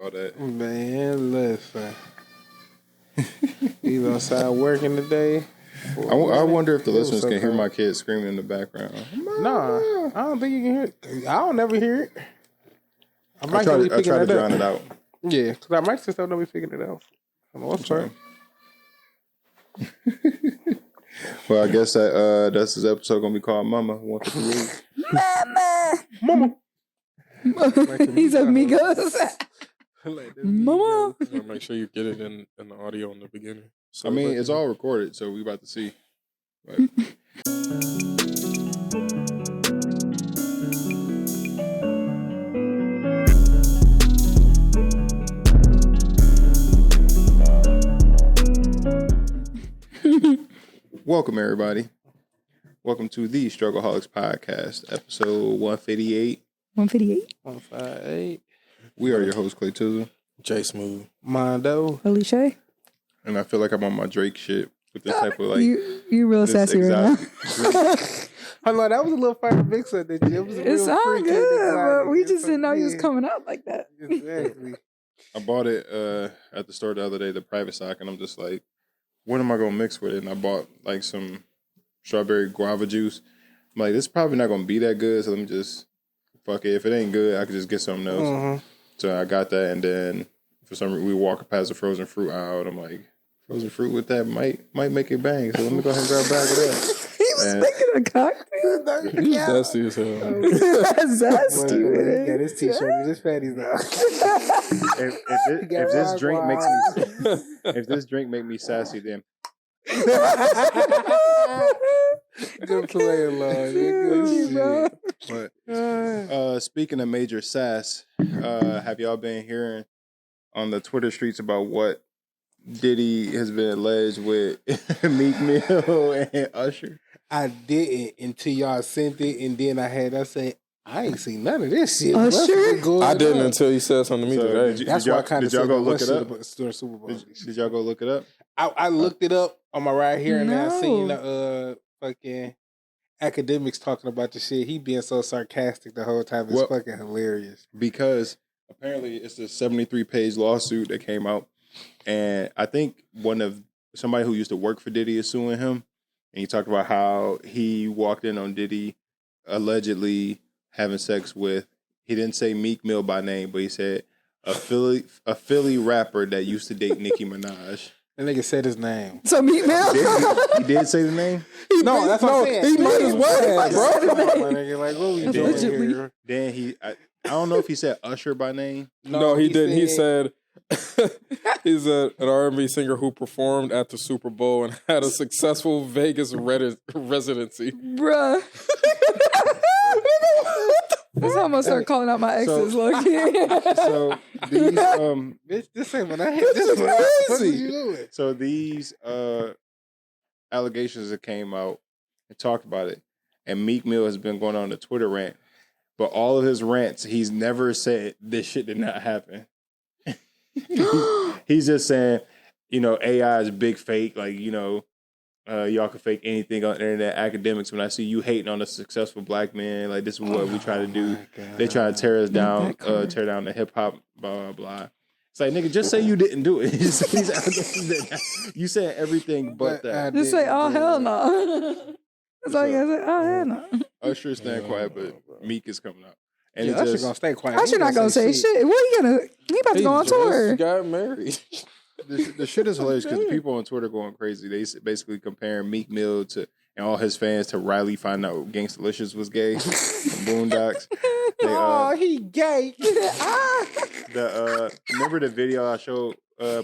all that. Man, listen. He's outside working today. I wonder if the listeners can hear my kids screaming in the background. Nah, I don't think you can hear it. I don't never hear it. I try to drown it out. Yeah, because I might just don't be figuring it out. I don't know what's right. Well, I guess that's this episode gonna be called Momma. Mama. He's amigos. Mama. Make sure you get it in the audio in the beginning. So, I mean, it's all recorded, so we about to see. Right. Welcome, everybody. Welcome to the StruggleHolics podcast, episode 158. 158. We are your host, Clayton, J Smooth, Mondo, Alicia. And I feel like I'm on my Drake shit with this type of like. You real sassy right now. I know that was a little fire mix up. It was it sounded good, but we just didn't know you was coming out like that. Exactly. I bought it at the store the other day, the private stock, and I'm just like, what am I gonna mix with it? And I bought like some strawberry guava juice. I'm like, this is probably not gonna be that good, so let me just fuck it. If it ain't good, I could just get something else. Mm-hmm. So I got that, and then for some reason we walk past the frozen fruit aisle, and I'm like, frozen fruit with that might make it bang. So let me go ahead and grab a bag of that. He was making a cocktail. He's zesty as hell. Zesty with it. Yeah, this t-shirt, this fatty's now. If this drink make me sassy, then good play along. Good shit. But speaking of major sass, have y'all been hearing on the Twitter streets about what Diddy has been alleged with Meek Mill and Usher? I didn't until y'all sent it, and then I say, I ain't seen none of this shit. Usher? I didn't until you said something to me today. That's why I kind of said y'all go look it up during Super Bowl. Did y'all go look it up? I looked it up on my ride here, and then I seen the fucking academics talking about the shit. He being so sarcastic the whole time. It's fucking hilarious. Because apparently it's a 73-page lawsuit that came out. And I think somebody who used to work for Diddy is suing him. And he talked about how he walked in on Diddy allegedly having sex with, he didn't say Meek Mill by name, but he said a Philly rapper that used to date Nicki Minaj. That nigga said his name. So Meek Mill? He did say the name? No, that's what I'm saying. He might as well, bro. Like, what we doing here? Then I don't know if he said Usher by name. No, he didn't. He said he's an R&B singer who performed at the Super Bowl and had a successful Vegas residency. Bruh. That's how I'm gonna start calling out my exes. So these this ain't what I hit. This is crazy. So these allegations that came out and talked about it, and Meek Mill has been going on a Twitter rant, but all of his rants, he's never said this shit did not happen. He's just saying, AI is big fake. Like, y'all can fake anything on the internet. Academics, when I see you hating on a successful black man, like, this is what we try to do. They try to tear us down, tear down the hip hop, blah, blah, blah. It's like, nigga, just say you didn't do it. You said everything but that. Just say, oh, hell no. That's all you gotta say, oh, hell no. Usher staying quiet, but Meek is coming out. And yeah, Usher gonna stay quiet. Usher not gonna say shit. What he about to go on tour. He got married. The shit is hilarious because people on Twitter going crazy. They basically comparing Meek Mill and all his fans to Riley finding out Gangstalicious was gay from Boondocks. He gay. Remember the video I showed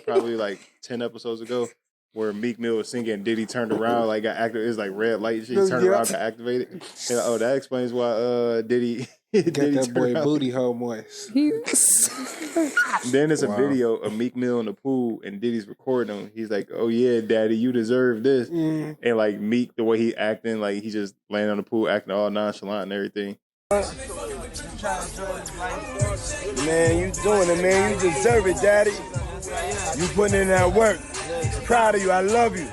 probably like 10 episodes ago where Meek Mill was singing and Diddy turned around, like got activated. It was like red light shit. He turned around, got activated. And, that explains why Diddy got that boy booty hole moist. Then there's a video of Meek Mill in the pool and Diddy's recording him. He's like, "Oh yeah, Daddy, you deserve this." And like Meek, the way he acting, like he just laying on the pool, acting all nonchalant and everything. Man, you doing it, man. You deserve it, Daddy. You putting in that work. Proud of you. I love you.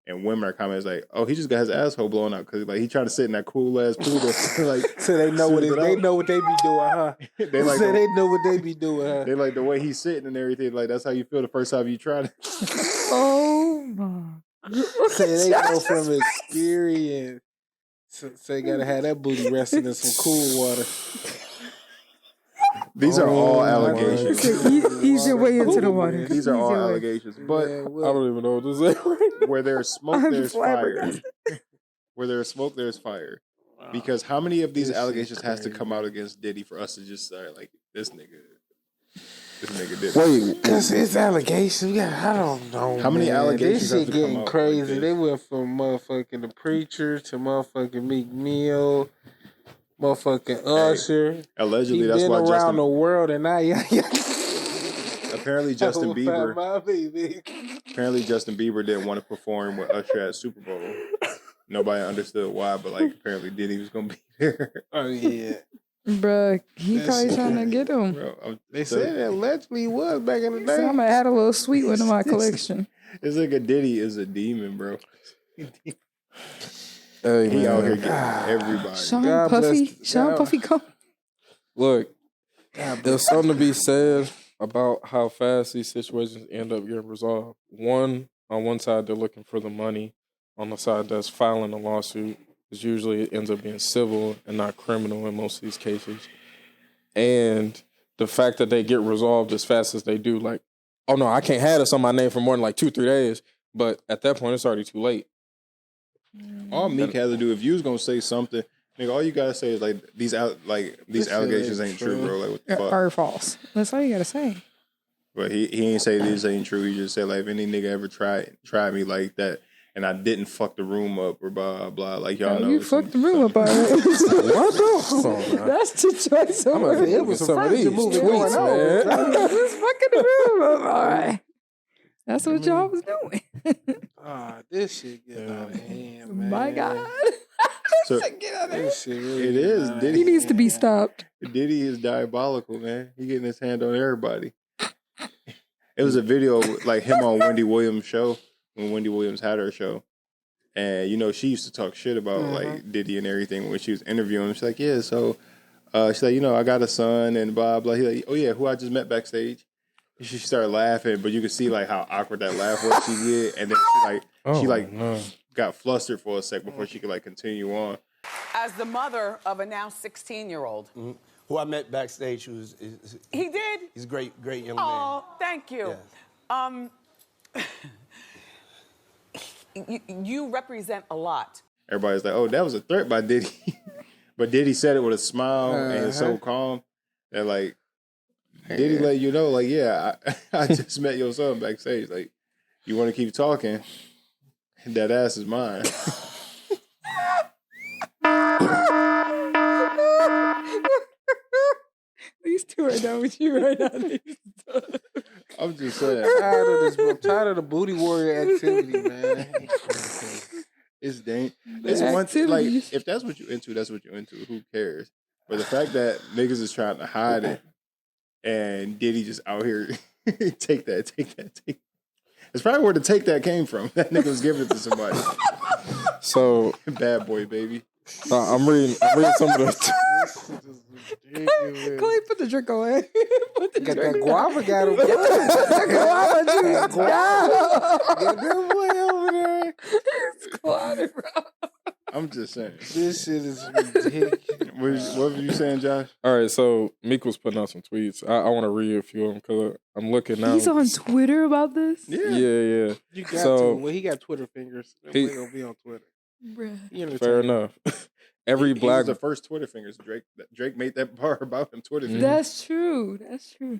And women are commenting like, "Oh, he just got his asshole blown out because like he trying to sit in that cool ass pool." Like, so they know what they know what they be doing, huh? They like they know what they be doing, huh? They like the way he's sitting and everything. Like that's how you feel the first time you tried it. Oh my! So they know from experience. So they gotta have that booty resting in some cool water. These are all allegations. Ease your way into the water. These are all allegations. But I don't even know what to say. Where there's smoke, there's fire. Where there's smoke, there's fire. Because how many of these allegations has to come out against Diddy for us to just start like this nigga did it? Wait, because it's allegations. Yeah, I don't know. How many allegations? This shit getting crazy. Like they went from motherfucking the preacher to motherfucking Meek Mill, motherfucking Usher. Allegedly, he that's been why around Justin. The world, and now apparently Justin Bieber. Apparently Justin Bieber didn't want to perform with Usher at Super Bowl. Nobody understood why, but like apparently Diddy was gonna be there. Oh yeah. Bruh, he probably trying to get him. Bro, they said that allegedly he was back in the day. So I'm gonna add a little sweet one to my collection. It's like a Diddy is a demon, bro. Hey, he man. out here getting everybody. Sean Puffy, come. Look, there's something to be said about how fast these situations end up getting resolved. On one side, they're looking for the money. On the side that's filing a lawsuit, because usually it ends up being civil and not criminal in most of these cases. And the fact that they get resolved as fast as they do, like, oh no, I can't have this on my name for more than like 2-3 days. But at that point, it's already too late. All Meek had to do, if you was gonna say something, nigga, all you gotta say is like these allegations ain't true, bro. Like what the fuck? Or false. That's all you gotta say. But he ain't say these ain't true. He just said like if any nigga ever tried me like that. And I didn't fuck the room up or blah, blah. Like, y'all know. You fucked the room up already. What the? That's the choice of words. It was some of these movie going on. Just fucking the room up. All right. That's what y'all was doing. This shit get out of hand, man. My God. So, get out of hand. It is. Diddy He needs to be stopped. Diddy is diabolical, man. He getting his hand on everybody. It was a video like him on Wendy Williams' show. When Wendy Williams had her show. And, you know, she used to talk shit about, like, Diddy and everything when she was interviewing him. She's like, yeah, so, she's like, you know, I got a son and blah, blah. He's like, oh, yeah, who I just met backstage. And she started laughing, but you could see, like, how awkward that laugh was she did. And then she got flustered for a sec before she could, like, continue on. As the mother of a now 16-year-old. Mm-hmm. Who I met backstage, He did? He's a great young man. Oh, thank you. Yes. You represent a lot. Everybody's like, oh, that was a threat by Diddy. But Diddy said it with a smile and so calm that, like, Diddy let you know, like, yeah, I just met your son backstage. Like, you want to keep talking? That ass is mine. These two are done with you right now. I'm just saying. I'm tired of the booty warrior activity, man. It's it's one thing. Like, if that's what you're into, that's what you're into. Who cares? But the fact that niggas is trying to hide it and Diddy just out here take that. It's probably where the take that came from. That nigga was giving it to somebody. So bad boy, baby. I'm reading some of the. Clay, put the drink away. Got that guava got him. Guava juice. Got that boy over there. It's clotted, bro. I'm just saying. This shit is ridiculous. What were you saying, Josh? All right, so Meek was putting out some tweets. I want to read a few of them because I'm looking now. He's on Twitter about this? Yeah. You got to. Well, he got Twitter fingers. He's going to be on Twitter. Bruh. Fair enough. He was the first Twitter fingers. Drake made that bar about him Twitter fingers. That's true.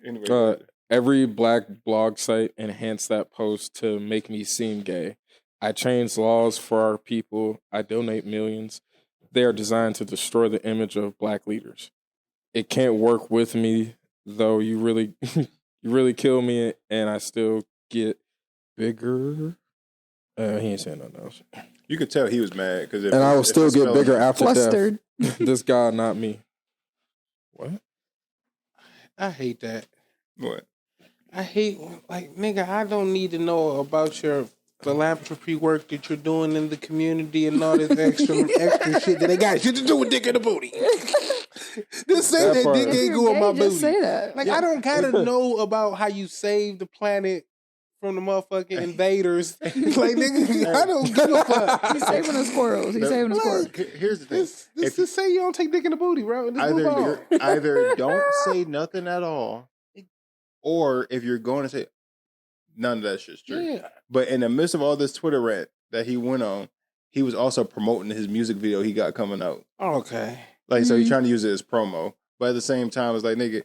Anyway, every black blog site enhanced that post to make me seem gay. I change laws for our people. I donate millions. They are designed to destroy the image of black leaders. It can't work with me, though. You really kill me, and I still get bigger. He ain't saying nothing else. You could tell he was mad because I will still get bigger after flustered. death. This guy, not me. What? I hate that. What? I hate, like, nigga, I don't need to know about your philanthropy work that you're doing in the community and all this extra shit that ain't got shit to do with dick in the booty. Just say that dick ain't going my booty. Just say that. Like, I don't gotta know about how you save the planet from the motherfucking invaders. Like, nigga, I don't give a fuck. He's saving the squirrels. He's saving the squirrels. Here's the thing. Just say you don't take dick in the booty, bro. Either don't say nothing at all, or if you're going to say none of that shit's true. Yeah. But in the midst of all this Twitter rant that he went on, he was also promoting his music video he got coming out. Okay. Like, so he's trying to use it as promo. But at the same time, it's like, nigga,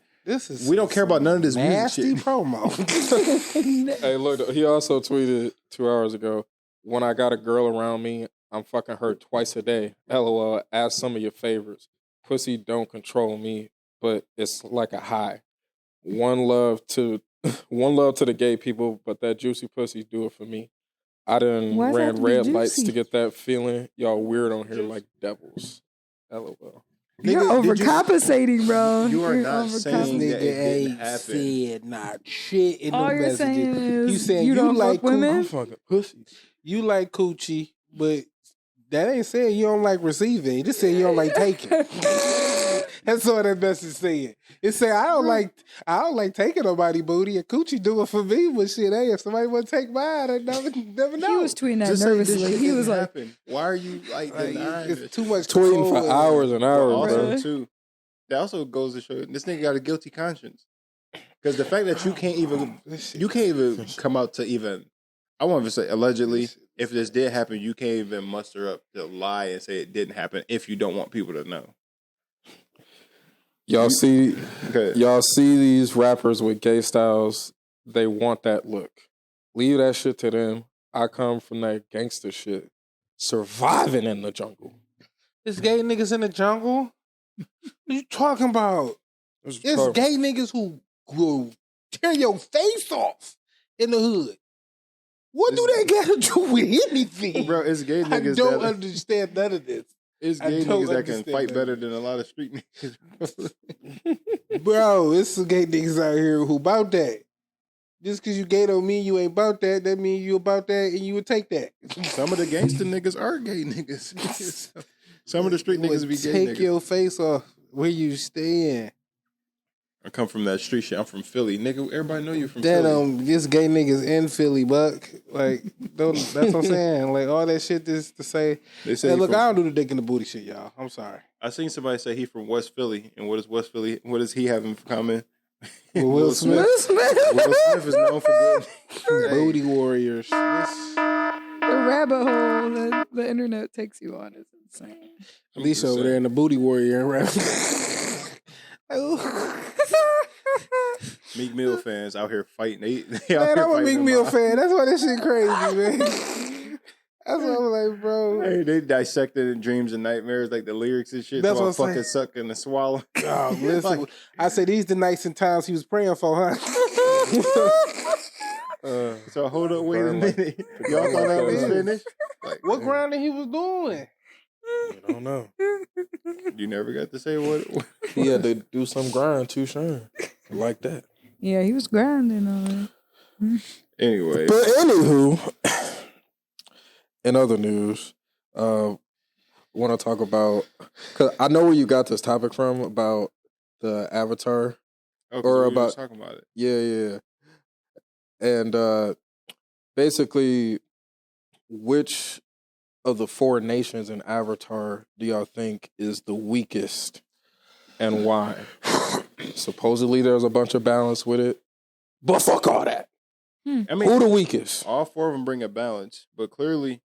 we don't care about none of this nasty music shit. promo. Hey, look, he also tweeted 2 hours ago, when I got a girl around me, I'm fucking her twice a day. LOL, ask some of your favorites. Pussy don't control me, but it's like a high. One love to the gay people, but that juicy pussy do it for me. I done ran red lights to get that feeling. Y'all weird on here like devils. LOL. You're overcompensating, bro. You are not saying that it didn't happen. Said not shit in All the you're messages. saying is You saying you don't like fuck women? I'm fucking pussy. You like coochie, but that ain't saying you don't like receiving. It just saying you don't like taking. That's all that message saying. It say I don't like taking nobody booty. A coochie do it for me, but shit, hey, if somebody want to take mine, I never know. He was tweeting that Just say this nervously. shit He didn't was like, happen. Why are you like denying it's this too shit? much Tweeting for control. hours and hours, Also, bro. too, that also goes to show this nigga got a guilty conscience. Because the fact that you can't even come out to even, I won't even say allegedly, if this did happen, you can't even muster up to lie and say it didn't happen if you don't want people to know. Y'all see these rappers with gay styles, they want that look. Leave that shit to them. I come from that gangster shit. Surviving in the jungle. There's gay niggas in the jungle? What you talking about? It's gay niggas who will tear your face off in the hood. What do they got to do with anything? Bro, it's gay niggas I don't understand none of this. It's gay niggas that can fight better than a lot of street niggas. Bro, it's some gay niggas out here who about that. Just because you gay don't mean you ain't about that. That mean you about that and you would take that. Some of the gangster niggas are gay niggas. Some of the street niggas be gay niggas. Take your face off where you staying. I come from that street shit. I'm from Philly. Nigga, everybody know you from Philly. This gay niggas in Philly, Buck. Like, that's what I'm saying. Like, all that shit is to say, hey, look, I don't do the dick in the booty shit, y'all. I'm sorry. I seen somebody say he from West Philly. And what is West Philly? What does he have in common? Will Smith. Will Smith is known for good booty warriors. the rabbit hole that the internet takes you on is insane. Alisha over there in the booty warrior. Meek Mill fans out here fighting. Man, I'm a Meek Mill fan. That's why this shit crazy, man. That's what I'm like, bro. Hey, they dissected in Dreams and Nightmares, like the lyrics and shit. That's what I'm fucking saying. sucking and swallow. Oh, listen, I said these the nights and times he was praying for, huh? So hold up, wait a minute. Y'all thought that was finished? Like, what grinding he was doing? I don't know. You never got to say what. He had to do some grind too, sure. Like that. Yeah, he was grinding on it. Anyway. But anywho, in other news, want to talk about, because I know where you got this topic from about the Avatar. Or about talking about it. Yeah. And basically, which of the four nations in Avatar do y'all think is the weakest and why? Supposedly there's a bunch of balance with it, but fuck all that. I mean, who the weakest? All four of them bring a balance, but clearly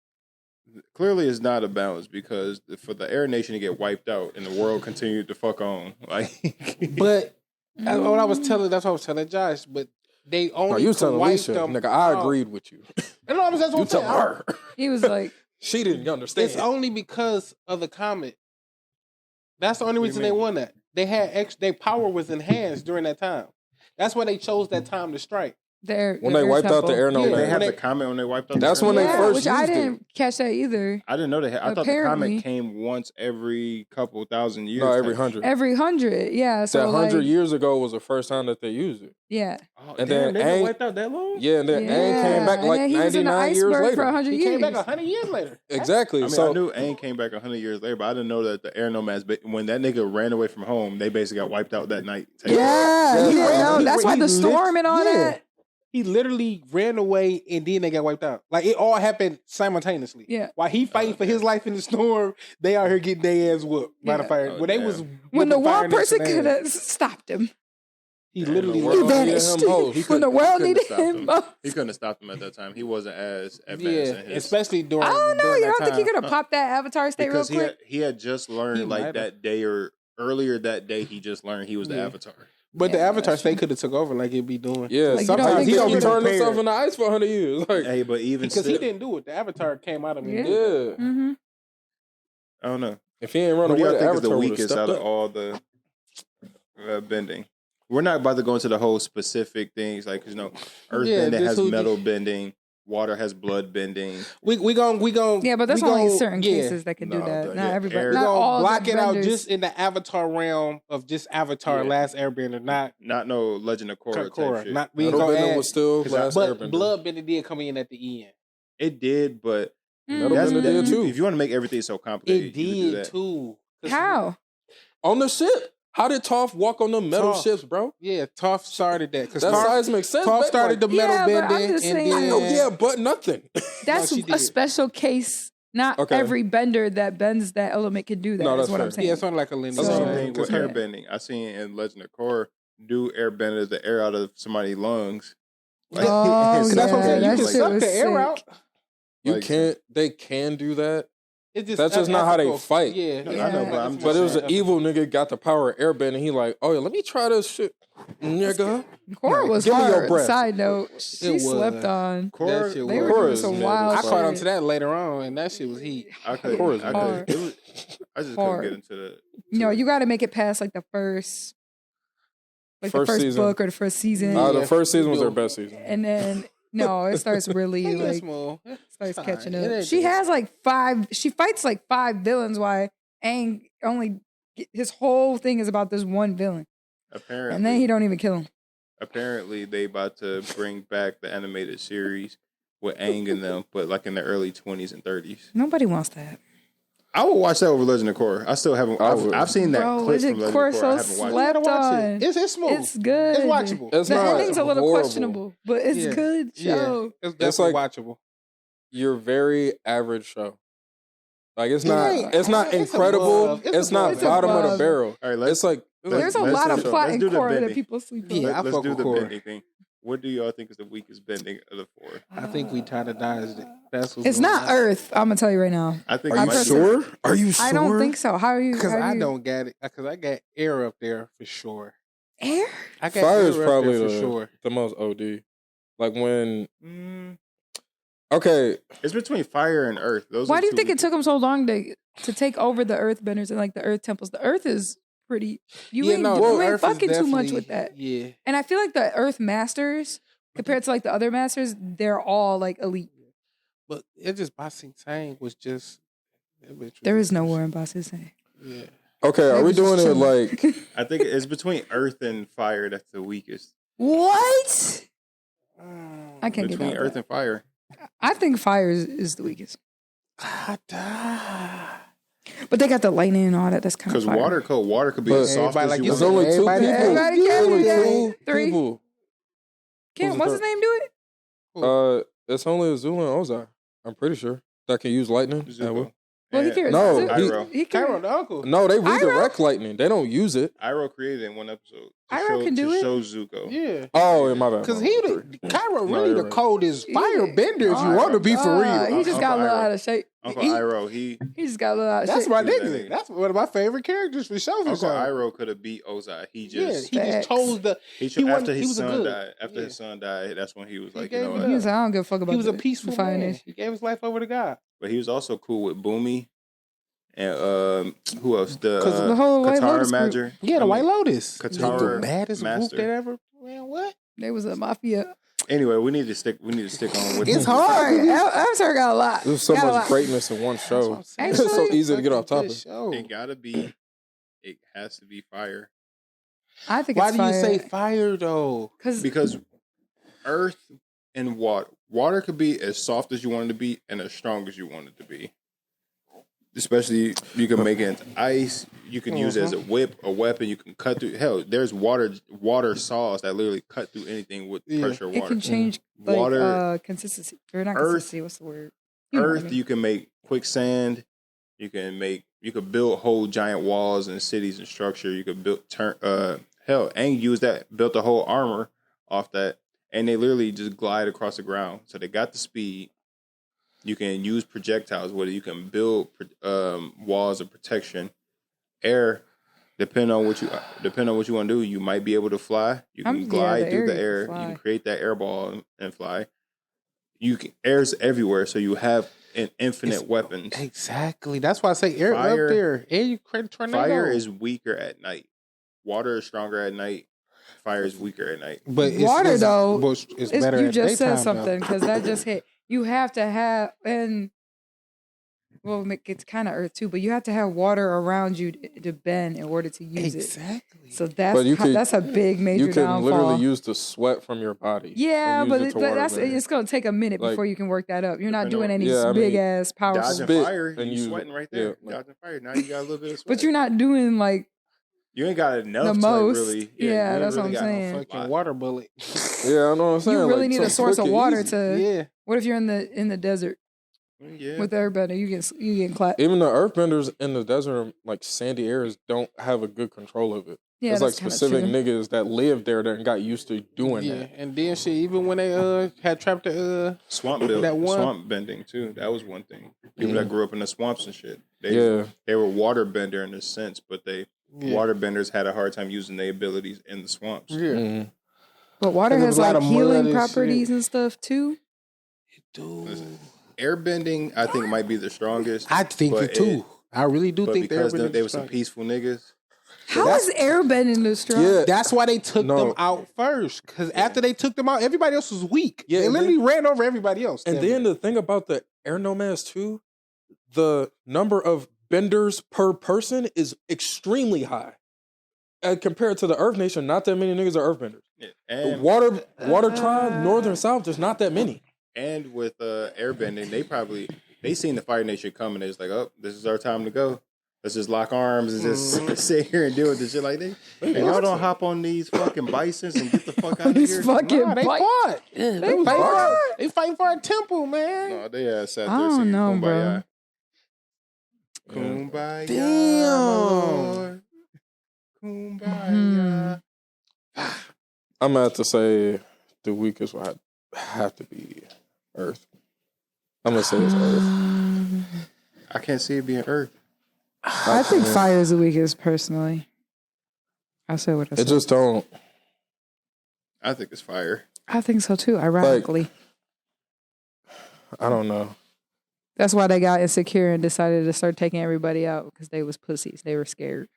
it's not a balance because for the Air Nation to get wiped out and the world continued to fuck on, like. But that's what I was telling Josh. But they only no, you was telling wiped Alisha, them. nigga, I agreed with you. No, that's what You I'm tell saying. her. He was like, She didn't understand. It's only because of the comet. That's the only reason they won that. They had their power was enhanced during that time. That's why they chose that time to strike. When they wiped out the air They nomad. had the comment when they wiped out. That's the when they Nomad? first which I used it. didn't catch that either. I didn't know they had. I thought the Apparently. comment came once every couple thousand years. No, every 100. Every 100, yeah. So That 100 like, years ago was the first time that they used it. yeah. Oh, And damn, then they been Aang- wiped out that long. Yeah, and then Aang came back And like then he was in the 99 years iceberg for later. 100 He years. came back 100 years later. Exactly. I mean, so I knew Aang came back 100 years later, but I didn't know that the air nomads, when that nigga ran away from home, they basically got wiped out that night. Yeah, he didn't know. That's why the storm and all that. He literally ran away and then they got wiped out. Like it all happened simultaneously. Yeah. While he fighting for his life in the storm, they out here getting their ass whooped by the Yeah. fire. Oh, When they damn. was When the whooping fire one person next to could them, have stopped him. he literally the He world needed vanished. him most. When the world couldn't needed have stopped him. He couldn't have stopped him at that time. He wasn't as advanced. Yeah, in his, especially during. I don't know. during You that don't think he time. could have popped that Avatar state real because quick? he had just learned He like might've. that day or earlier that day. He just learned he was the Yeah. Avatar. But the Yeah, Avatar that's state could have took over like it be doing. yeah, Like, you don't sometimes think he he don't be could've turning himself prepared. in the ice for 100 years. Like, Hey, but even Because still, he didn't do it. The Avatar came out of him. Yeah. yeah. Mm-hmm. I don't know. If he ain't run What do away, y'all the think is the Avatar would have weakest stepped out of up. all the bending? We're not about to go into the whole specific things like earth Yeah, bending this has who- metal bending, water has blood bending. We gon' Yeah, but that's we only gon- certain yeah. cases that can do No, that. the- Not yeah, everybody. air- We Not gonna all block the it out benders. just in the Avatar realm of just Avatar Yeah. Last Airbender, not Not no Legend of Korra Korra. type shit. Not we ain't Metal gonna bending add, was still 'cause last but Airbender. Bloodbender did come in at the end. It did, but Mm. Metal Bender did too. if you want to make everything so complicated, It you can do did that. too. 'Cause- How? On the ship. How did Toph walk on the metal Toph. ships, bro? Yeah, Toph started that because That seismic sense. Toph babe, started the like, metal Yeah, but I'm bending, just and saying- I then know, yeah, but nothing. That's she a did. special case. Not Okay. every bender that bends that element can do that. No, That's that's what I'm fair. saying. yeah, it's only like a linear. The same So- thing with Yeah. airbending. I seen in Legend of Korra do airbender the air out of somebody's lungs. Oh, That's what I'm saying. Yeah, You that can shit suck was the air sick. out. You Like- can't. They can do that. It's just That's just not how they unethical. fight. Yeah, No, it's I know, not- but I'm it's just But it was not an evil nigga got the power of airbending. He like, oh yeah, let me try this shit, nigga. Korra was Give me your hard. breath. Side note, she was. slept on. Korra, shit They were was. doing Korra's some nigga. wild I shit. caught on to that later on, and that shit was heat. I couldn't. Korra's I hard. couldn't. I just Hard. couldn't get into the. No, you got to make it past like the first First the first season. book or the first season, Yeah. The first season was You their do. best season. and then no, it starts really It's like small. starts Fine. catching It up. ain't She that has like 5. She fights like 5 villains. Why Aang only his whole thing is about this one villain, Apparently, and then he don't even kill him. apparently they about to bring back the animated series with Aang and them, but like in the early 20s and 30s. Nobody wants that. I would watch that over Legend of Korra. I still haven't. I would. I've seen that Bro, clip Legend from of Legend of Korra Korra. I so haven't watched You gotta slept watch on. it. It's smooth. It's good. It's watchable. It's The not ending's a little horrible. questionable, but it's Yeah. good show. It's It's definitely like- watchable. Your very average show. Like it's It not. ain't- It's not it's incredible. above. It's It's not above. bottom of the Above. barrel. All right, let's It's like There's a let's lot do of the- plot let's in do the Korra that bending. people sleep on. Yeah, I let's fuck do with the Korra. bending thing. What do y'all think is the weakest bending of the 4? I think we tried to dodge it. That's what's It's going not on. Earth. I'm gonna tell you right now. I think Are it you might be- sure? Are you sure? I don't think so. How are you? Because how do I you- don't get it. Because I got air up there for sure. Air. I got Fire air is up probably there for the, sure. the most OD. Like when. Mm, Okay, it's between fire and earth. Those. Why are do you two think it weakest- took them so long to take over the Earthbenders and like the Earth temples? The Earth is pretty. You ain't Earth is fucking too much definitely- with that. Yeah. And I feel like the Earth Masters, compared to like the other Masters, they're all like elite. But it just Basing Tang was just. that bitch was There is just- no war in Basing. Yeah. okay. Are we doing it like? I think it's between earth and fire. That's the weakest. What? I can't get Between down earth with that. and fire. I think fire is the weakest. God, But they got the lightning and all that. That's kind of Because water could be But as soft everybody as like you you There's want. only 2 people. Everybody can There's only do that. 2 3. people. Can't Who's what's the his name do it? It's only Azula and Ozai. I'm pretty sure that can use lightning. Zuko. Well, he And can. No, he can. Cairo, the uncle. No, they Iroh? redirect lightning. They don't use it. Iroh created it in one episode. Iroh can do to it? show Zuko. Yeah. Oh, in my bad. Because my he, bad. Cairo No, really you're the right. coldest Yeah. fire bender if you Oh, want to be for real. He just Uncle got a little Iroh. out of shape. Uncle He- Iroh, he He just got a little out of That's shape. my He was that nigga. nigga. That's one of my favorite characters for sure. Uncle Iroh could have beat Ozai. He Yeah, just he Facts. just chose the. he he wasn't- after he his was a son good. died. After Yeah. his son died, that's when he was He like, gave you know it what? He was like, I don't give a fuck about He was a the peaceful fire man. nation. He gave his life over to God. But he was also cool with Boomy and who else? The 'Cause the whole White Qatar Lotus group. Major. Yeah, the White Lotus. Qatar the baddest group Master. that ever. Man, what? They was a mafia. Anyway, we need to stick on with It's this. hard. Avatar got a lot. There's so Got a much lot. greatness in one show. It's Actually, so easy to get off topic. It has to be fire. I think Why it's do you fire. say fire though? Because earth and water could be as soft as you want it to be and as strong as you want it to be. Especially, you can make it into ice. You can use it as a whip, a weapon. You can cut through. Hell, there's water saws that literally cut through anything with pressure of It water. can change like Water, consistency or not earth, consistency. What's the word? You know what I Earth, mean. you can make quicksand. You could build whole giant walls and cities and structure. You could build and use that, built a whole armor off that, and they literally just glide across the ground. So they got the speed. You can use projectiles with it. You can build walls of protection. Air, depending on what you want to do, you might be able to fly. You can glide through the air. You can create that air ball and fly. Air's everywhere, so you have an infinite weapons. Exactly. That's why I say air Fire- up there. And you create a tornado. Fire is weaker at night. Water is stronger at night. Fire is weaker at night. But Water, though, it's better you at just said daytime, something because that just hit. You have to have it's kind of earth too, but you have to have water around you to bend in order to use it. Exactly. So But that's a big major You can downfall. literally use the sweat from your body. Yeah, and but use it to water that's things. it's gonna take a minute Like- before you can work that up. You're not Depending doing on- any big ass powerful. Dodging Spit fire, and you use- sweating right there. yeah, like- Dodging fire. Now you got a little bit of sweat. But you're not doing like You ain't got enough the to most. really. Yeah, you that's what really I'm got no saying. Fucking water bullet. Yeah, I know what I'm saying. you really like, need so a source quick of and water easy. to. Yeah. What if you're in the desert Yeah. with airbender? You get clapped. Even the earthbenders in the desert, like sandy areas, don't have a good control of it. Yeah, There's like that's kinda specific true. niggas that lived there and got used to doing Yeah. that. And then shit, even when they had trapped the swamp bending too. That was one thing. People that grew up in the swamps and shit. Yeah. They were water bender in a sense, but Yeah. water benders had a hard time using their abilities in the swamps. Yeah. Mhm. But water 'Cause there has was a lot like of mud healing and properties shit. and stuff too. Dude. Listen, airbending, I think, might be the strongest. I think but it too. I really do But think because they're they were some peaceful niggas. How is airbending the strong? Yeah. That's why they took No. them out first. Because after they took them out, everybody else was weak. Yeah, They and literally ran over everybody else. And then the thing about the air nomads too, the number of benders per person is extremely high. Compared to the Earth Nation, not that many niggas are earthbenders. Yeah. The And water tribe, northern south, there's not that many. and with airbending, they seen the Fire Nation coming. They was like, oh, this is our time to go. Let's just lock arms and just sit here and deal with this shit like this. And y'all don't hop on these fucking bisons and get the fuck out of These here. fucking Nah, they bike- fought. They They fighting for our temple, man. No, they sat I there don't singing know, Kumbaya. Yeah. Kumbaya, Damn. my Lord. Kumbaya. I'm gonna have to say the weakest would have to be Earth. I'm gonna say it's Earth. I can't see it being Earth. I think fire is the weakest personally. I said what I It said. just don't. I think it's fire. I think so too. Ironically, I don't know. that's why they got insecure and decided to start taking everybody out because they was pussies. They were scared.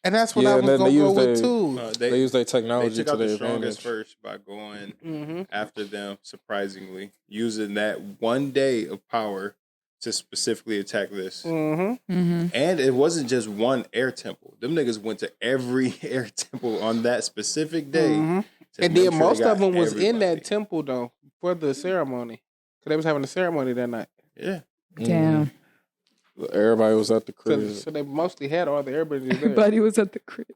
And that's what Yeah, I and was then going they to go use with, too. They use their They technology took to out the their strongest advantage. first by going Mm-hmm. after them, surprisingly, using that one day of power to specifically attack this. Mm-hmm. Mm-hmm. And it wasn't just one air temple. Them niggas went to every air temple on that specific day. Mm-hmm. to And make then sure most they got of them was in everybody. that temple, though, for the ceremony. Because they was having a ceremony that night. Yeah. Damn. Everybody was at the So, crib. so they mostly had all the everybody there. Everybody was at the crib.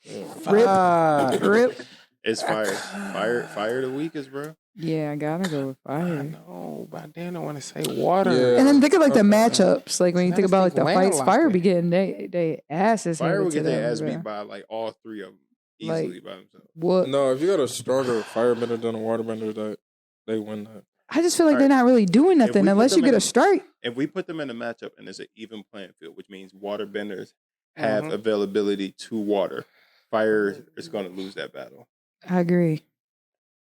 Fuck. Rip. It's fire the weakest, bro. Yeah, I gotta go with I fire. know, but then I want to say water. Yeah. And then think of like the matchups. Like when you I think just about like think the fights, landlocked fire it. be getting they asses Fire handed would to get their them, ass bro. beat by like all three of them easily Like- by themselves. What? No, if you got a stronger firebender than a waterbender, that they win that. I just feel like Alright. they're not really doing If nothing we put unless you them get in a strike. If we put them in a matchup and it's an even playing field, which means water benders have Mhm. availability to water, fire is going to lose that battle. I agree.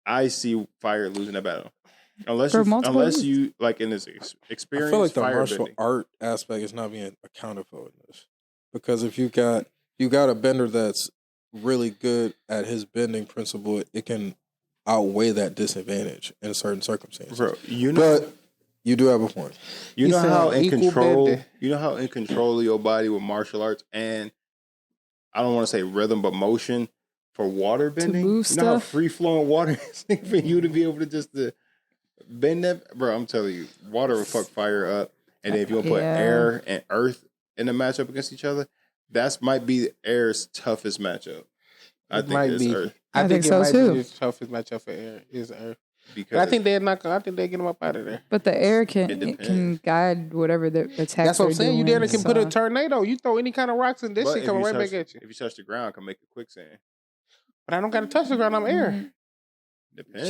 I see fire losing that battle. Unless For multiple unless reasons. you like in this experience, I feel like the fire martial bending. art aspect is not being accounted for in this. Because if you got a bender that's really good at his bending principle, it can outweigh that disadvantage in certain circumstances. Bro, you know, but you do have a point. You know how in control. bender. You know how in control of your body with martial arts and I don't want to say rhythm, but motion for water bending. move you know how stuff. free flowing water is for you to be able to just bend that, bro. I'm telling you, water will fuck fire up. And then if you want to put air and earth in a matchup against each other, that might be air's toughest matchup. I think it's Earth. I think so it might too. be the toughest matchup for Air is Earth. Because But I think they're not. I think they get him up out of there. But the air It can depends. guide whatever the attack. That's what I'm saying. You doing, damn can put a so- tornado. You throw any kind of rocks and this but shit if coming you right touch- back at you. If you touch the ground, it can make a quicksand. But I don't got to touch the ground. I'm Air. Mhm. Depends.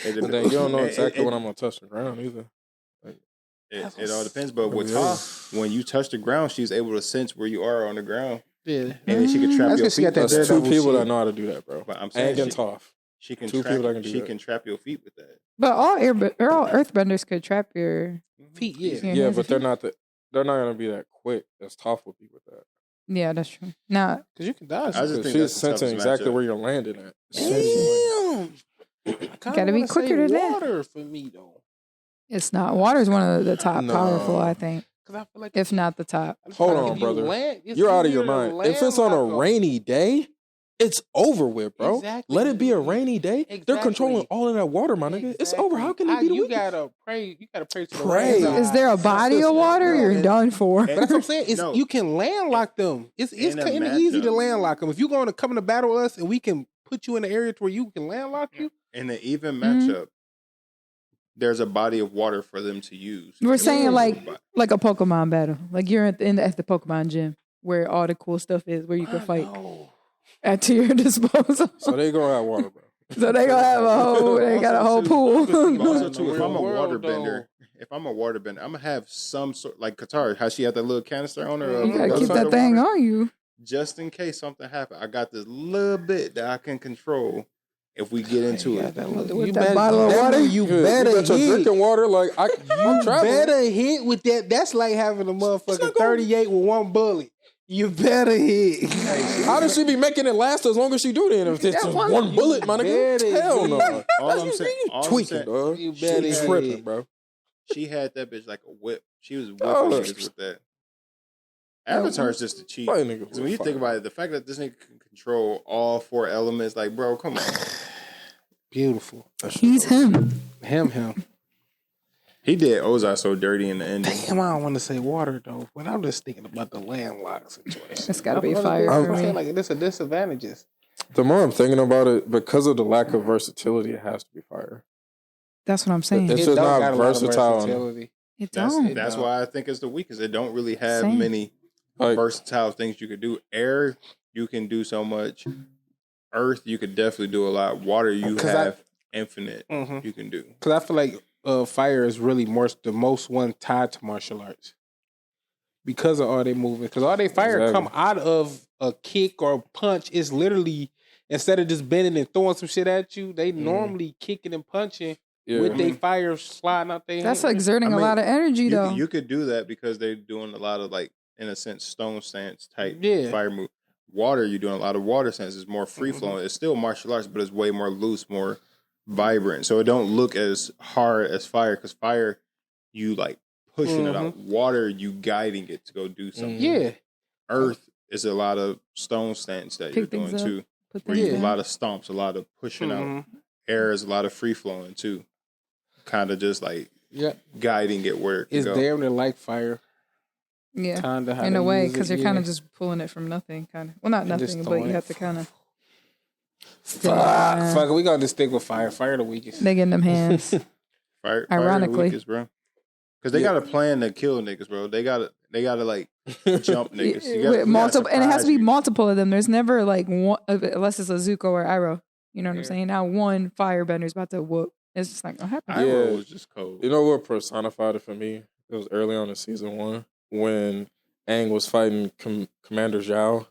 True. But then you don't know exactly when I'm gonna touch the ground either. It all depends. But with Yeah. Ta, when you touch the ground, she's able to sense where you are on the ground. Yeah. And then she can trap That's your what she feet. got that That's two daredevil people shit. that know how to do that, bro. But I'm saying Ang and Toph. she can Two trap, people that can do she that. can trap your feet with that. But all earthbenders could trap your. Feet, yeah. your Yeah, hands but and they're feet. they're not gonna be that quick as Toph would be with that. Yeah, that's true. Now, Because you can dodge. I just think She's that's the sensing toughest exactly matchup. where you're landing at. Damn. Gotta be quicker than that. Water for me though. it's not. Water's one of the top No. powerful, I think, Because I feel like if not the top. Hold if on, you brother. it's You're out of easier your to mind. land If it's on a like rainy day, it's over with, bro. Exactly. Let it be a rainy day. They're Exactly. controlling all of that water, my nigga. It's over. How can it be the You weakest? gotta pray. You gotta pray to the Pray. rain god. Is there a body of water? You're done for. But that's what I'm saying. It's No. you can landlock them. It's In a kind of easy to matchup. landlock them. If you're going to come to battle with us and we can put you in the area where you can landlock you. In an even Mhm. matchup, there's a body of water for them to use. We're saying like But- a Pokemon battle. Like you're at the Pokemon gym where all the cool stuff is, where you can fight at your disposal. So they gonna have water, bro. So they gonna have a whole. They got a whole pool. But also In too, the if I'm a real world, waterbender, I'm gonna have some sort like Qatar. How she had that little canister on her. You gotta of keep that water, thing on you. just in case something happens. I got this little bit that I can control if we get into it. With that bottle of water, You Good. better You got your hit. drinking water. Like I'm traveling. Better hit with that. That's like having a motherfucking 38 with one bullet. You better hit. How does she be making it last as long as she do then? If it's just one bullet, my nigga. better Hell no. hit. All I'm saying, all I'm Tweaking, saying, dog. You She better tripping, hit. bro. she had that bitch like a whip. She was whipping Oh. niggas with that. Avatar's just a cheat. Fight niggas 'Cause with when you think fire. about it, the fact that this nigga can control all four elements, like, bro, come on. Beautiful. he's him. Him. He did Ozai so dirty in the ending. Damn, I don't want to say water though, but I'm just thinking about the landlock situation. It's gotta be I'm fire for saying me. like this a disadvantages. The more I'm thinking about it, because of the lack of versatility, it has to be fire. That's what I'm saying. It's It just don't not got a lot of versatile. versatility. It That's, don't. that's why I think it's the weakest. It don't really have Same. many Like, versatile things you could do. Air, you can do so much. Earth, you could definitely do a lot. Water, you 'Cause I- have infinite Mhm. you can do. Because I feel like fire is really the most one tied to martial arts because of all they moving. Because all they fire Exactly. come out of a kick or a punch. It's literally instead of just bending and throwing some shit at you, they normally kicking and punching yeah. with their fire sliding out their That's hand. exerting I mean, a lot of energy, You, though. you could do that because they're doing a lot of like, in a sense, stone stance type Yeah. fire move. Water, you're doing a lot of water stance. It's more free flowing. It's still martial arts, but it's way more loose, more vibrant. So it don't look as hard as fire because fire, you like pushing it out. Water, you guiding it to go do something. Yeah. Earth is a lot of stone stance that Pick you're doing things up. too. Put Where things you do a down. lot of stomps, a lot of pushing out. Air is a lot of free flowing too. Kind of just like Yeah. guiding it where it can It's go. damn near like fire. Yeah, Kinda how in they a way, use it, because you're kind yeah. of just pulling it from nothing, kind of. Well, not And just nothing, but throwing you it. have to kind of. Fuck it. We gotta just stick with fire. Fire the weakest. They getting them hands. Fire Ironically. the weakest, bro. Because they got a plan to kill niggas, bro. They got to like jump niggas. You gotta- With we multiple, gotta and it has to be surprise you. multiple of them. There's never like one, unless it's a Zuko or Iroh. You know what I'm Yeah. saying? Now one firebender's about to whoop. It's just not gonna happen. Iroh Yeah. was just cold. You know what personified it for me? It was early on in season 1 when Aang was fighting Commander Zhao,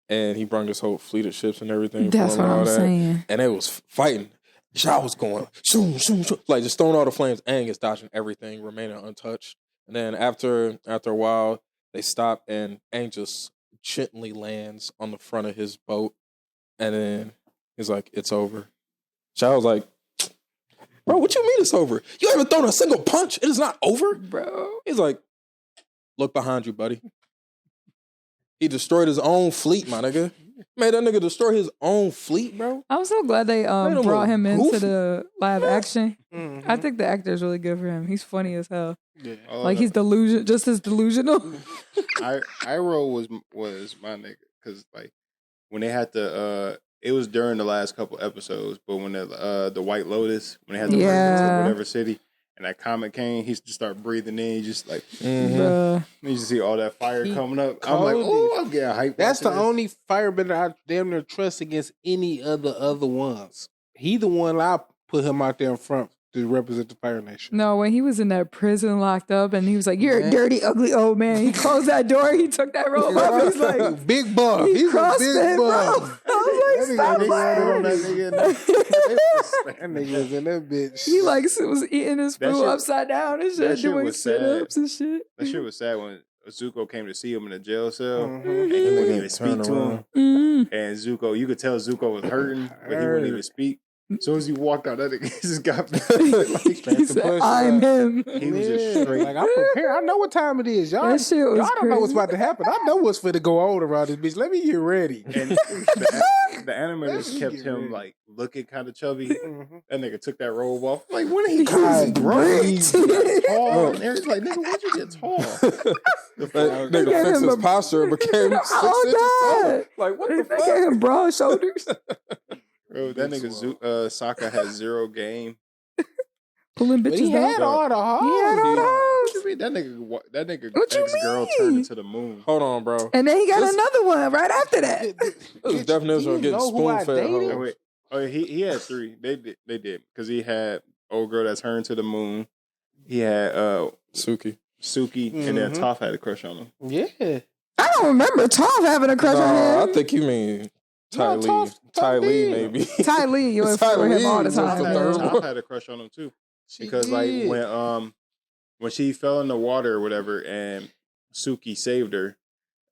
and he brought his whole fleet of ships and everything. That's for him what and all I'm that. saying. And it was fighting. Zhao was going, shoom, shoom, shoom, like just throwing all the flames. Aang is dodging everything, remaining untouched. And then after a while, they stop, and Aang just gently lands on the front of his boat, and then he's like, "It's over." Shao was like, bro, what you mean it's over? You haven't thrown a single punch. It is not over, Bro. He's like, look behind you, buddy. He destroyed his own fleet, my nigga. Made that nigga destroy his own fleet, bro. I'm so glad they him brought look him into goofy. the live action. Mhm. I think the actor is really good for him. He's funny as hell. Yeah. Like he's just as delusional. Iroh was my nigga because like when they had to it was during the last couple episodes, but when the White Lotus when they had to bring him to whatever city and that comet came, he just started breathing in. He just like Bruh. you just see all that fire He coming up. I'm like, cold. oh, I'm getting hyped. That's the watching this. only firebender I damn near trust against any of the other ones. He the one I put him out there in front to represent the Fire Nation. No, when he was in that prison locked up and he was like, "You're a dirty, ugly old man." He closed that door. He took that rope off. He's like, big buff. he He's a crossed big it, bro. buff. I was like, stop lying. That nigga was in that bitch. He like was eating his That food shit- upside down and that shit, shit doing was sad. sit-ups and shit. That shit was sad when Zuko came to see him in a jail cell Mhm. and he wouldn't even speak Turn to him. around. Mm. And Zuko, you could tell Zuko was hurting, but he wouldn't even speak. As soon as he walked out, that nigga just got He said, "I'm him." he was just straight. Like, I'm prepared. I know what time it is. Y'all, That shit was y'all don't know what's crazy. about to happen. I know what's finna go on around this bitch. Let me get ready. And the animators kept him like looking kind of chubby. That nigga took that robe off. Like, when did he God, grow? He ripped. got tall. And everybody's like, nigga, why'd you get tall? That nigga gave fixed him his a- posture and became 6 Oh, inches God. taller. Like, what the They fuck? gave him broad shoulders. Bro, that nigga Sokka had zero game. Pulling But he bitches had down. all the hoes. He had all What those. you mean? That nigga What you ex-girl mean? turned into the moon. Hold on, bro. And then he got This- another one right after that. This is Bitch, definition you of getting know who I spoon-fed. dated? Oh, wait. Oh, he had 3. They did because he had old girl that turned to the moon. He had Suki. Suki, and then Toph had a crush on him. Yeah. I don't remember Toph having a crush on No, him. I think you mean Ty No, Lee. Toph Ty Lee, did. maybe. Ty Lee, you were Ty for him Lee all the was time. the man. third one. Toph had a crush on him too. She Because did. like when she fell in the water or whatever, and Suki saved her.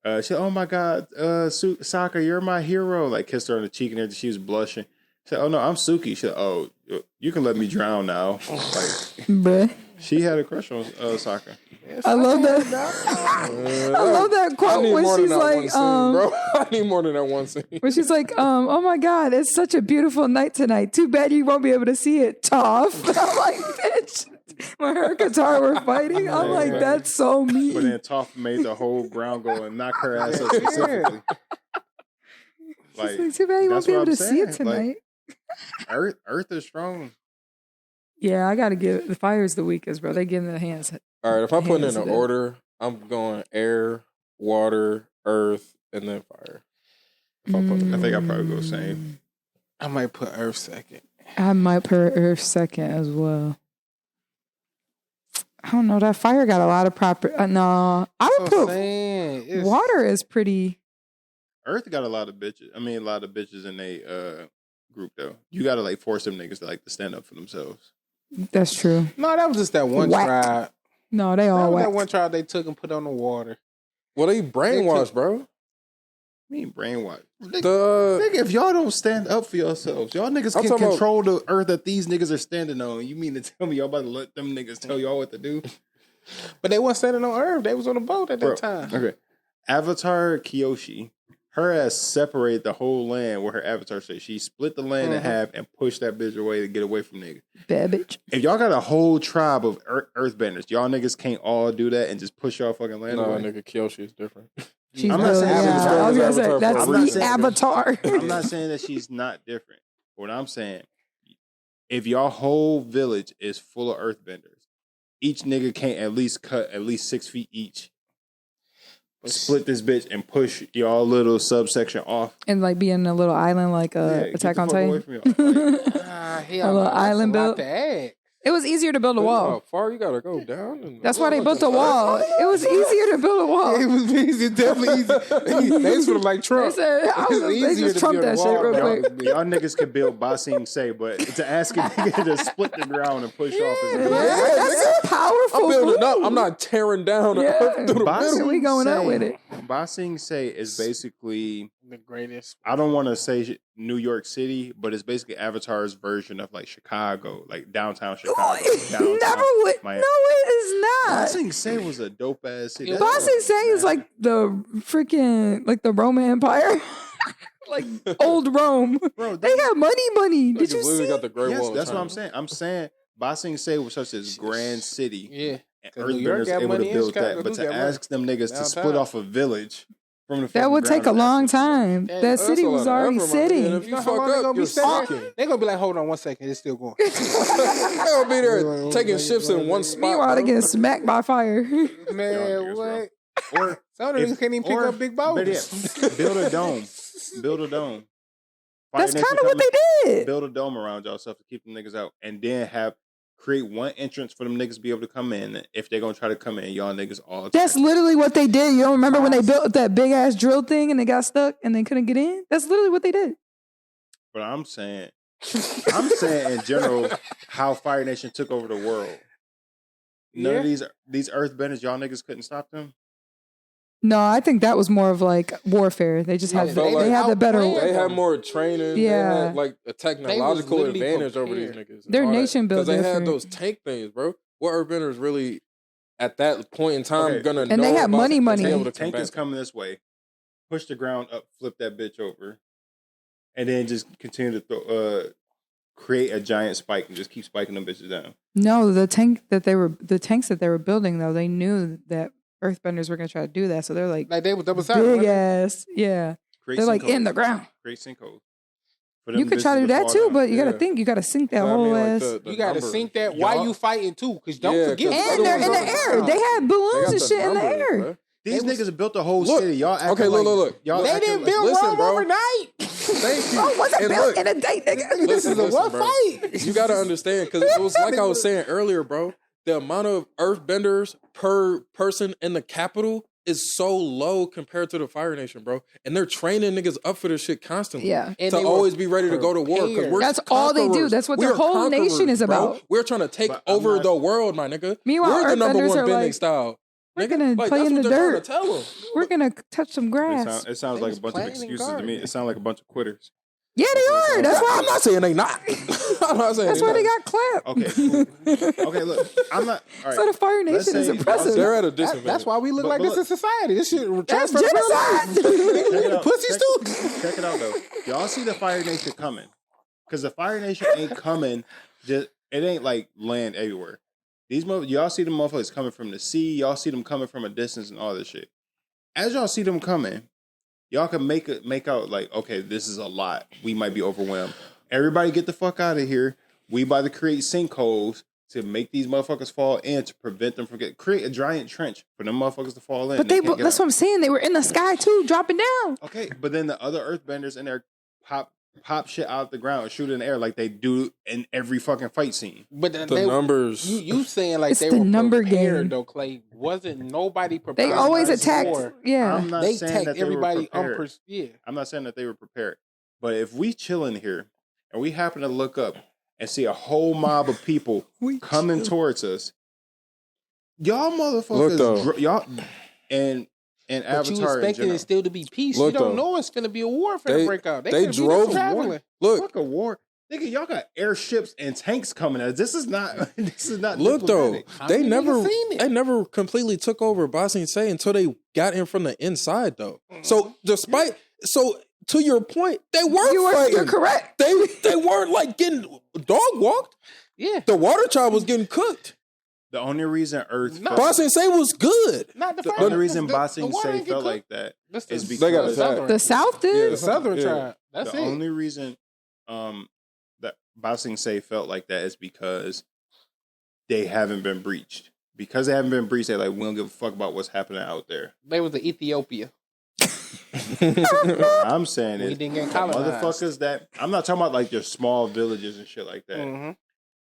She said, "Oh my God, Sokka, you're my hero!" Like kissed her on the cheek, and she was blushing. She said, "Oh no, I'm Suki." She said, "Oh, you can let me drown now." Like Bruh. she had a crush on Sokka. I love that. I love that I quote need when more than she's that one like, scene, bro. I need more than that one scene. when she's like, oh my God, it's such a beautiful night tonight. Too bad you won't be able to see it, Toph. I'm like, bitch. When her and Qatar were fighting, I'm like, that's so mean. But then Toph made the whole ground go and knock her ass up specifically. Like, It's like, too bad you won't that's be what able I'm to see it saying. Like, tonight. Earth is strong. Yeah, I gotta give the fire is the weakest, bro. They give them the hands. All right, if I put it Hands in an down. order, I'm going air, water, earth, and then fire. If I put it I think I probably go same. I might put Earth second. I might put Earth second as well. I don't know. That fire got a lot of proper. No, I would put water is pretty. Earth got a lot of bitches. I mean, a lot of bitches in a group though. You gotta like force them niggas to like to stand up for themselves. That's true. No, that was just that one Whack. tribe. No, they That all was whack. that one tribe they took and put on the water. Well, they brainwashed, bro. I mean, brainwash. The Nigga, if y'all don't stand up for yourselves, y'all niggas I'm can talking about- control the earth that these niggas are standing on. You mean to tell me y'all about to let them niggas tell y'all what to do? But they weren't standing on Earth. They was on a boat at that Bro, time. okay. Avatar Kyoshi, her ass separated the whole land where her avatar said she split the land in half and pushed that bitch away to get away from niggas. Bad bitch. If y'all got a whole tribe of earthbenders, y'all niggas can't all do that and just push y'all fucking land no, away. nigga, Kyoshi is different. She's I'm not really, saying yeah. she's I was gonna say Avatar that's for a the reason. Avatar. I'm not saying that she's not different. What I'm saying, if y'all whole village is full of earthbenders, each nigga can't at least cut at least 6 feet each. Split this bitch and push y'all little subsection off. And like being a little island like Yeah, Attack get the on fuck away Titan. from y'all. Like, Hell, A little that's island a lot built. to add. It was easier to build a How wall. far you gotta go down? And That's why they built the wall. It was easier to build a wall. It was easy, definitely easy. They sort of like They Trump. said, they easier just to trumped build that a shit wall real than quick. y'all niggas could build Ba Sing Se, but to ask a nigga to split the ground and push off is Yeah, that's a powerful I'm building up. move. I'm not tearing down the Yeah. earth through the Ba middle. Sing We going up Se- with it. Ba Sing Se is basically The greatest. I don't want to say New York City, but it's basically Avatar's version of like Chicago, like downtown Chicago. Downtown Never would. Miami. No, it is Ba not. Sing Se was a dope ass city. Ba Ba That's Sing Se is nasty. like the freaking like the Roman Empire, like old Rome. Bro, They got money. Did Niggas you literally see? got the Great yes, Wall. of that's what China. I'm saying. I'm saying Ba Sing Se was such a grand city. Yeah. And 'Cause New York Earthbenders got able money to in build Chicago, that, but too, to got money. ask them niggas to split Downtown. off a village from the That fucking would take a ground, long that's time. Yeah, That that's city a lot was of already effort, my man. sitting. If You you know fuck how long they up, gonna be you're sitting sinking. there? They gonna be like, hold on 1 second, it's still going. They'll be there taking shifts in one spot. Meanwhile, they bro. getting smacked by fire. Man, what? Or Some of them can't even pick up big boulders. build a dome. Build a dome. That's Fire kind Nation of what coming, they did. build a dome around y'all stuff to keep them niggas out, and then create one entrance for them niggas to be able to come in. If they're gonna try to come in, y'all niggas all. That's literally what they did. You don't remember when they built that big ass drill thing and they got stuck and they couldn't get in? That's literally what they did. But I'm saying in general how Fire Nation took over the world. None of these earthbenders, y'all niggas couldn't stop them. No, I think that was more of like warfare. They just I had felt they like had the better. outplanned They had more training. They Yeah. had like a technological literally advantage over these prepared. niggas. Their nation built because they different. had those tank things, bro. What earthbenders really at that point in time Okay. gonna And know they had about money, to money. be able to Tank combat is coming this way. Push the ground up, flip that bitch over, and then just continue to create a giant spike and just keep spiking them bitches down. No, the tanks that they were building though, they knew that earthbenders were gonna try to do that. So they're like Like they was double sided. big ass. Yeah. Create They're like sinkholes. in the ground. Create sinkholes. You could try to do that too, but you gotta Yeah. think you gotta sink that So, I whole mean, like, ass. the You gotta numbers. sink that Y'all- while you fighting too, because don't Yeah, forget. 'cause And they're in the air. They had They balloons got and the shit in the numbers, air. bro. These niggas built a whole Look, city. Y'all acting okay, look, like, look. Y'all They acting didn't like, build listen, Rome bro. overnight. Thank you. Oh, wasn't And built look, in a day, nigga. This is a listen, what bro. fight? You gotta understand, because it was like I was saying earlier, bro. The amount of earthbenders per person in the capital is so low compared to the Fire Nation, bro. And they're training niggas up for this shit constantly. Yeah. And To they were always be ready to go to war. Because prepared. we're That's all they do. conquerors. That's what We their are whole nation conquerors, is bro. about. We're trying to take But I'm over not- the world, my nigga. Meanwhile, we're the number earthbenders one are bending like, style. we're Nigga, gonna like, play that's in what the they're trying dirt. to tell them. We're gonna touch some It grass. sounds They like was a bunch of playing in excuses to me. garden. It sounds like a bunch of quitters. Yeah, they are. That's why I'm not saying they not. I'm not saying That's why they got clapped. Okay, cool. Okay, look, I'm not. All right. So the Fire Let's Nation is say- impressive. They're at a That- disadvantage. that's why we look But- like but this in look- society. This shit That's transfer to real life. genocide. Check it out. Pussies check, too. Check it out though. Y'all see the Fire Nation coming, because the Fire Nation ain't coming. Just it ain't like land everywhere. Y'all see the motherfuckers coming from the sea. Y'all see them coming from a distance and all this shit. As y'all see them coming, y'all can make out like, okay, this is a lot. We might be overwhelmed. Everybody get the fuck out of here. We about to create sinkholes to make these motherfuckers fall in to prevent them from create a giant trench for them motherfuckers to fall in. But can't get that's out. what I'm saying. They were in the sky too, dropping down. Okay, but then the other earthbenders in there pop shit out the ground and shoot in the air like they do in every fucking fight scene. But the numbers. You saying like It's they the were number prepared game. though, Clay? Wasn't nobody prepared? They always for this attacked. war. Yeah. I'm not They saying attacked that they everybody. were prepared. Yeah. I'm not saying that they were prepared. But if we chilling here and we happen to look up and see a whole mob of people coming towards us, y'all Look, though. motherfuckers, y'all and But Avatar you in expecting general. it still to be peace. Look, you don't though. know it's going to be a war for They- the breakout. they They drove- drove traveling. Look, Fuck a war. Nigga, y'all got airships and tanks coming at us. This is not look though. diplomatic. How They many never, niggas seen it? they never completely took over Bossing Say until they got in from the inside though. So despite, so to your point, they weren't You're fighting. correct. They weren't like getting dog walked. Yeah. The water child was getting cooked. The only reason Earth No. felt, Bossing Say was good. Not the the first. only reason the Bossing war Say ain't get felt cooked. like that That's is the, because They got the attacked. southern, The South did. the southern Yeah. tribe. That's the it. only reason that Bossing Say felt like that is because they haven't been breached. Because they haven't been breached, they're like, we don't give a fuck about what's happening out there. They was the Ethiopia. What I'm saying We is, didn't get the colonized. motherfuckers that I'm not talking about like your small villages and shit like that. Mm-hmm.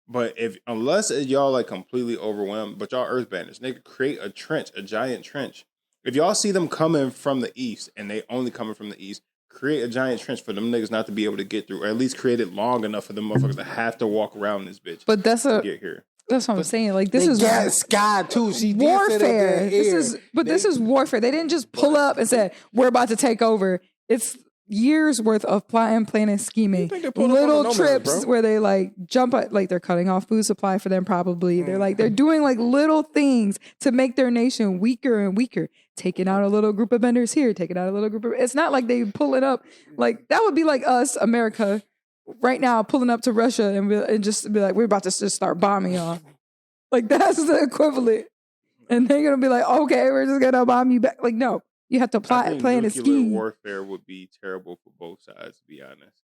But unless y'all like completely overwhelmed, but y'all earthbenders, nigga, create a trench, a giant trench. If y'all see them coming from the east and they only coming from the east, create a giant trench for them niggas not to be able to get through, or at least create it long enough for them motherfuckers to have to walk around this bitch But that's to a get here. that's what I'm saying. Like this They is got sky too. She did say warfare. that This air. is this is warfare. They didn't just pull up and say, we're about to take over. It's years worth of plotting, planning, scheming. think they pulled up on Little the nomads, trips bro? where they like jump at, like they're cutting off food supply for them probably. They're doing like little things to make their nation weaker and weaker. Taking out a little group of vendors here, taking out a little group of, it's not like they pull it up. Like that would be like us, America, right now pulling up to Russia and just be like, we're about to just start bombing y'all. Like that's the equivalent. And they're gonna be like, okay, we're just gonna bomb you back. Like, no, you have to plot, plan, and nuclear scheme. warfare would be terrible for both sides, to be honest.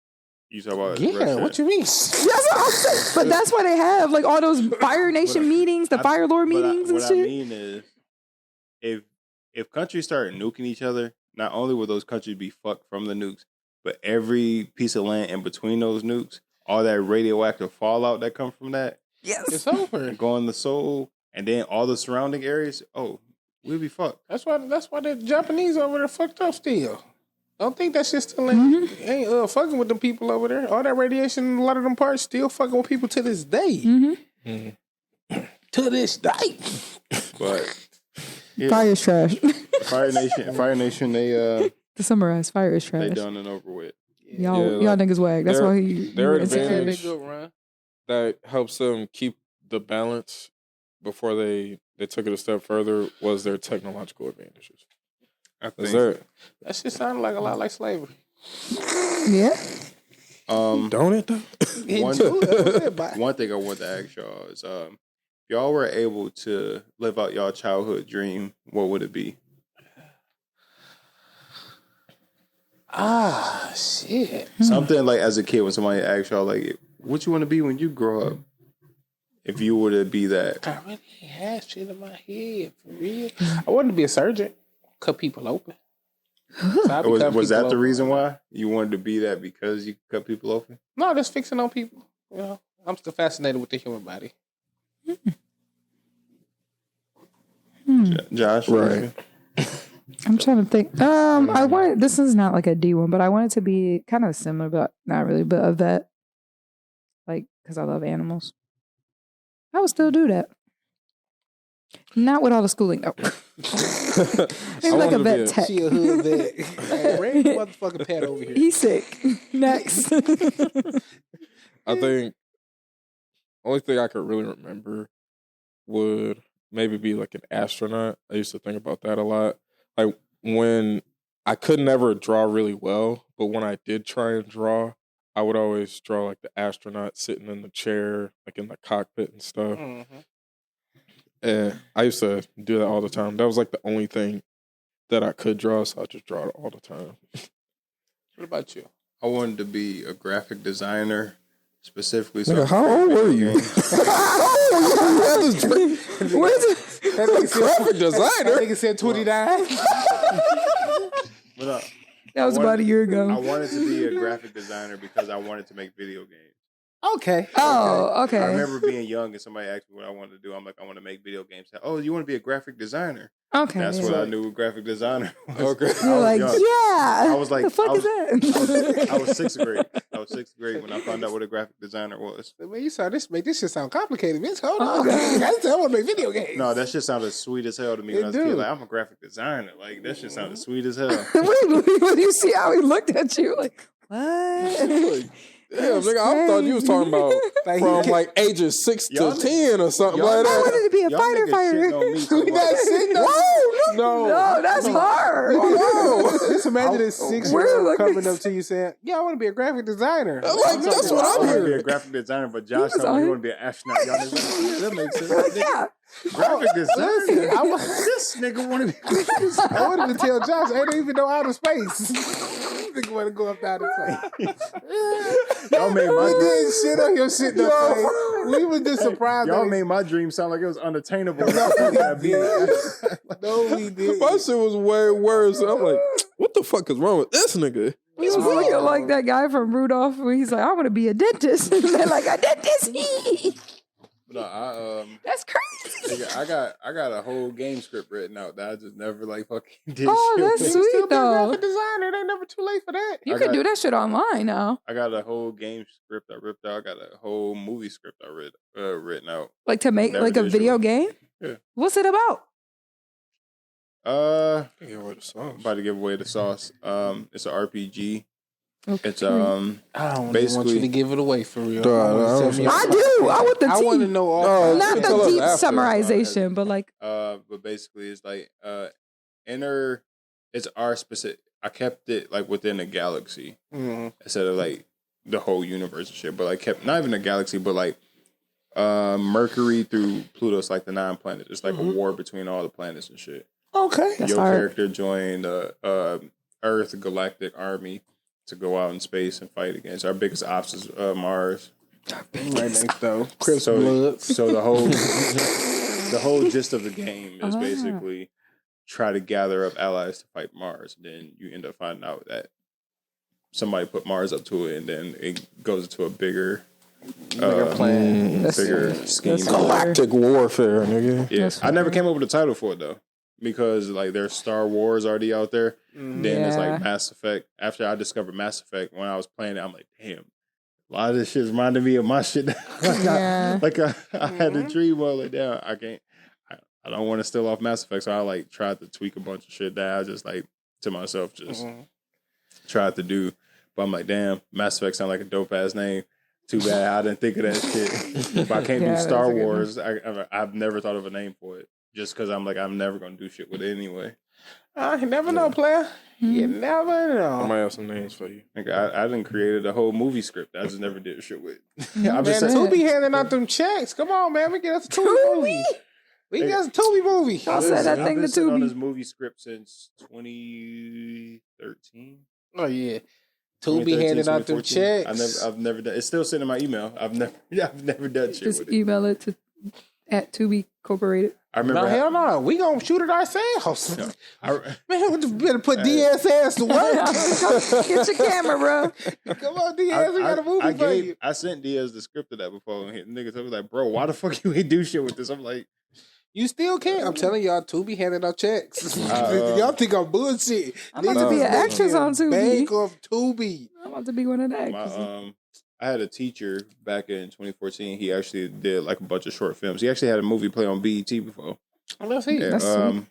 You talk about Yeah, Russia. what you mean? That's what I'm saying. But that's why they have like all those Fire Nation meetings, the Fire Lord meetings and what shit. I mean is, if countries start nuking each other, not only will those countries be fucked from the nukes, but every piece of land in between those nukes, all that radioactive fallout that comes from that, It's over. go in the soul, and then all the surrounding areas, we'll be fucked. That's why the Japanese over there fucked up still. I don't think that shit still ain't fucking with them people over there. All that radiation, a lot of them parts still fucking with people to this day. To this day. But yeah, Fire is trash. Fire Nation, they To summarize, fire is trash. done and over with. Y'all like, niggas wag. That's why their insecure. advantage that helps them keep the balance before they took it a step further was their technological advantages. I Is think. That shit sounded like a lot like slavery. Yeah. Don't it though? One thing I want to ask y'all is, if y'all were able to live out y'all childhood dream, what would it be? Shit. Something like as a kid when somebody asks y'all like, what you want to be when you grow up? If you were to be that. I really ain't had shit in my head, for real. I wanted to be a surgeon. Cut people open. So Was that the reason why? You wanted to be that because you cut people open? No, just fixing on people. You know, I'm still fascinated with the human body. Josh? Right. I'm trying to think. I wanted, this is not like a D one, but I want it to be kind of similar, but not really, but a vet. Like, because I love animals. I would still do that. Not with all the schooling, though. Maybe like a vet tech. She a hood vet. Hey, bring the motherfucking pet over here. He's sick. Next. I think only thing I could really remember would maybe be like an astronaut. I used to think about that a lot. Like when I could never draw really well, but when I did try and draw, I would always draw like the astronaut sitting in the chair, like in the cockpit and stuff. And I used to do that all the time. That was like the only thing that I could draw, so I just draw it all the time. What about you? I wanted to be a graphic designer, specifically. Nigga, how old were you? What is it? Graphic designer? That nigga said 29. But, That was about a year I ago. wanted to be a graphic designer because I wanted to make video games. Okay. Oh, okay. I remember being young and somebody asked me what I wanted to do. I'm like, I want to make video games. Oh, you want to be a graphic designer? Okay. That's what I knew a graphic designer was. Okay. You're like, young. yeah. I was like, the fuck is that? I was sixth grade. I was sixth grade when I found out what a graphic designer was. Man, you saw this make this shit sound complicated, bitch. Hold on. I want to make video games. No, that shit sounded sweet as hell to me when I was a kid. do. Like, I'm a graphic designer. Like, that shit sounded sweet as hell. Wait, when you see how he looked at you, like, what? Yeah, nigga, I thought you was talking about Like, from he- like ages 6 Y'all to 10 or something y'all- like I that. wanted to be a Y'all fighter. niggas shitting on me so We much. not sitting on No, that's hard. Just imagine this 6-year-old We're coming looking- up to you saying, "Yeah, I want to be a graphic designer." Like, that's what I I'm want to be a hearing. graphic designer, but Josh was told me he on- want to be an astronaut. Y'all niggas like, yeah, that makes sense. Yeah. Graphic designer. I want- This nigga want to be. I wanted to tell Josh, I don't even know outer space. Nigga want to go up to outer space. Y'all made We my did shit on your shit though. Clay. We was just surprised. y'all that- made my dream sound like it was unattainable. No, we did. My shit was way worse. I'm like, what the fuck is wrong with this nigga? He's looking like that guy from Rudolph where he's like, I want to be a dentist. And they're like, a dentist? No, That's crazy. nigga, I got a whole game script written out that I just never like fucking did. Oh, shit that's with. sweet. Still be a though. graphic designer. It ain't never too late for that. You I can got- do that shit online now. I got a whole game script I ripped out. I got a whole movie script I written out. Like to make Never like a did video shit. game? Yeah. What's it about? Give away the sauce. About to give away the sauce. It's an RPG. Okay. It's I don't want basically you to give it away for real. Duh, I do. I want the I want to tea. know all. Not Tell the us deep after. summarization, but like but basically it's like inner. It's our specific. I kept it like within a galaxy instead of like the whole universe and shit. But like kept not even a galaxy, but like Mercury through Pluto's like the 9 planets. It's like a war between all the planets and shit. Okay. that's Your hard. character joined Earth Galactic Army to go out in space and fight against. Our biggest ops is Mars. Right next though. Chris So, Blood. so the whole gist of the game is basically try to gather up allies to fight Mars. Then you end up finding out that somebody put Mars up to it, and then it goes into a bigger plan. bigger scheme. Galactic warfare, nigga. Yeah, That's I never came up with a title for it though, because like there's Star Wars already out there. Then there's Yeah. like Mass Effect. After I discovered Mass Effect, when I was playing it, I'm like, damn, a lot of this shit reminded me of my shit. Yeah. I had a dream of like, damn, I can't. I don't want to steal off Mass Effect, so I like tried to tweak a bunch of shit that I just like to myself just tried to do. But I'm like, damn, Mass Effect sound like a dope ass name. Too bad I didn't think of that shit. But I can't Yeah, do that's Star a good Wars. I've never thought of a name for it. Just because I'm like, I'm never going to do shit with it anyway. You never know, player. You never I know. might have some names for you. Like, I done created a whole movie script. I just never did shit with. I'm Man, just saying, Tubi handing out them checks. Come on, man. We get us a Tubi movie. We get us a Tubi movie. I'll say that I've thing been to sitting on this Tubi. movie script since 2013. Oh, yeah. Tubi handing out them 2014. checks. I've never done. It's still sitting in my email. I've never done shit Just with it. email it to at Tubi Incorporated. I remember. No, hell no. We gonna shoot it ourselves. I, Man, we better put Diaz ass to work. Get your camera, bro. Come on, Diaz. We got a movie for you. I sent Diaz the script of that before, and niggas told me like, "Bro, why the fuck you ain't do shit with this?" I'm like, You still can. I'm telling y'all, Tubi handing out checks. Y'all think I'm bullshit. I'm about to be an actress on Tubi. Bank of Tubi. I'm about to be one of the my actors. I had a teacher back in 2014. He actually did like a bunch of short films. He actually had a movie play on BET before. Let's see. Yeah, That's sweet.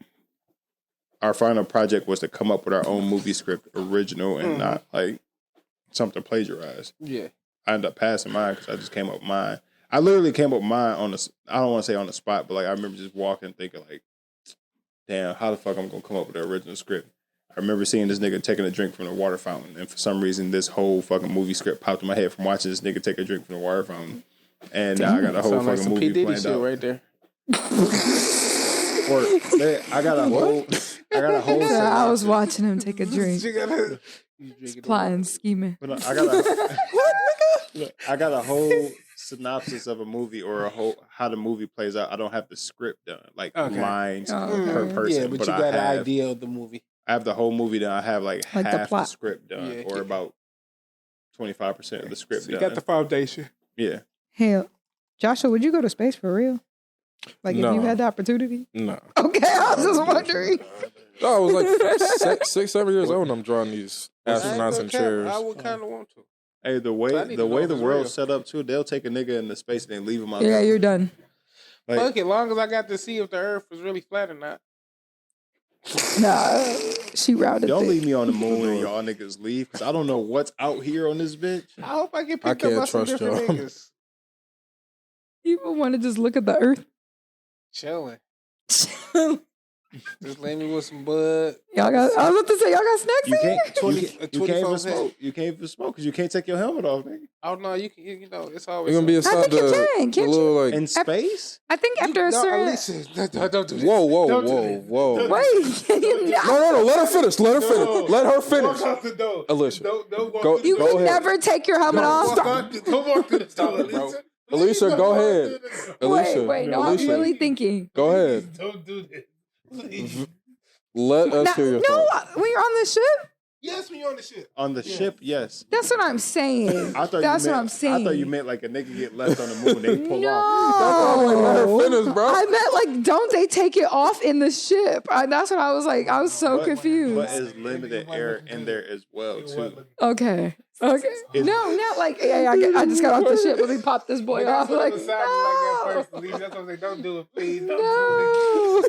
our final project was to come up with our own movie script, original and not like something plagiarized. Yeah. I ended up passing mine because I just came up with mine. I literally came up with mine on the. I don't want to say on the spot, but like I remember just walking, thinking like, "Damn, how the fuck I'm gonna come up with the original script?" I remember seeing this nigga taking a drink from the water fountain, and for some reason, this whole fucking movie script popped in my head from watching this nigga take a drink from the water fountain, and now I got a whole Sound like fucking some P. movie Diddy planned shit out. right there. Or, I got a whole. Yeah, I was watching him take a drink, She gotta- He's drinking plotting, scheming. But I got a whole synopsis of a movie or a whole how the movie plays out. I don't have the script done, like Okay. lines Oh, per okay. person. Yeah, but you I got an have, idea of the movie. I have the whole movie done. I have like Like the half the plot. script done, Yeah. or about 25% of the script So you done. got the foundation. Yeah, Hell, Joshua, would you go to space for real? Like if No. you had the opportunity? No. Okay, I was just wondering. No, I was like 6, 7 years old and I'm drawing these astronauts in chairs. I would kind of want to. hey, the I way need the to know way if the it's world's real. set up too, they'll take a nigga into space and then leave him out. Yeah, there. you're done. Like, Fuck it, long as I got to see if the Earth was really flat or not. Nah, she rounded don't thick. leave me on the moon and y'all niggas leave because I don't know what's out here on this bitch. I hope I get I picked up can't by some trust different y'all. niggas. People want to just look at the Earth. Chilling. Just lay me with some bud. Y'all got. I was about to say y'all got snacks You in can't. here? You can't even 24 smoke. You can't even smoke because you can't take your helmet off, nigga. Oh no, you can. You know, it's You're always. gonna be I inside think you can, the can't little like. In space? I think after a certain. Alisha, don't do this. Whoa! Don't do this. Wait, No! Let her finish. Let her finish. Let her finish. Walk out the door. Alicia, Don't walk go- through you the go can ahead. never take your helmet off. Don't walk through the door, Alicia. Alicia, go ahead. Alicia, Wait, no, Alicia, I'm really thinking. go ahead. Don't do this. Please. Let us hear your No, thoughts. when you're on the ship, Yes, when you're on the ship. On the ship, yes. that's what I'm saying. I thought That's you what meant, I'm saying. I thought you meant like a nigga get left on the moon, they pull No, off. Like, let her finish, bro. I meant like, don't they take it off in the ship? That's what I was like. I was so confused. But it's limited air in there as well too. Okay, Okay. No, not like, hey, I just got off the ship. Let me pop this boy off. Like, no. That's what I'm saying. Don't do it, please. Don't do No.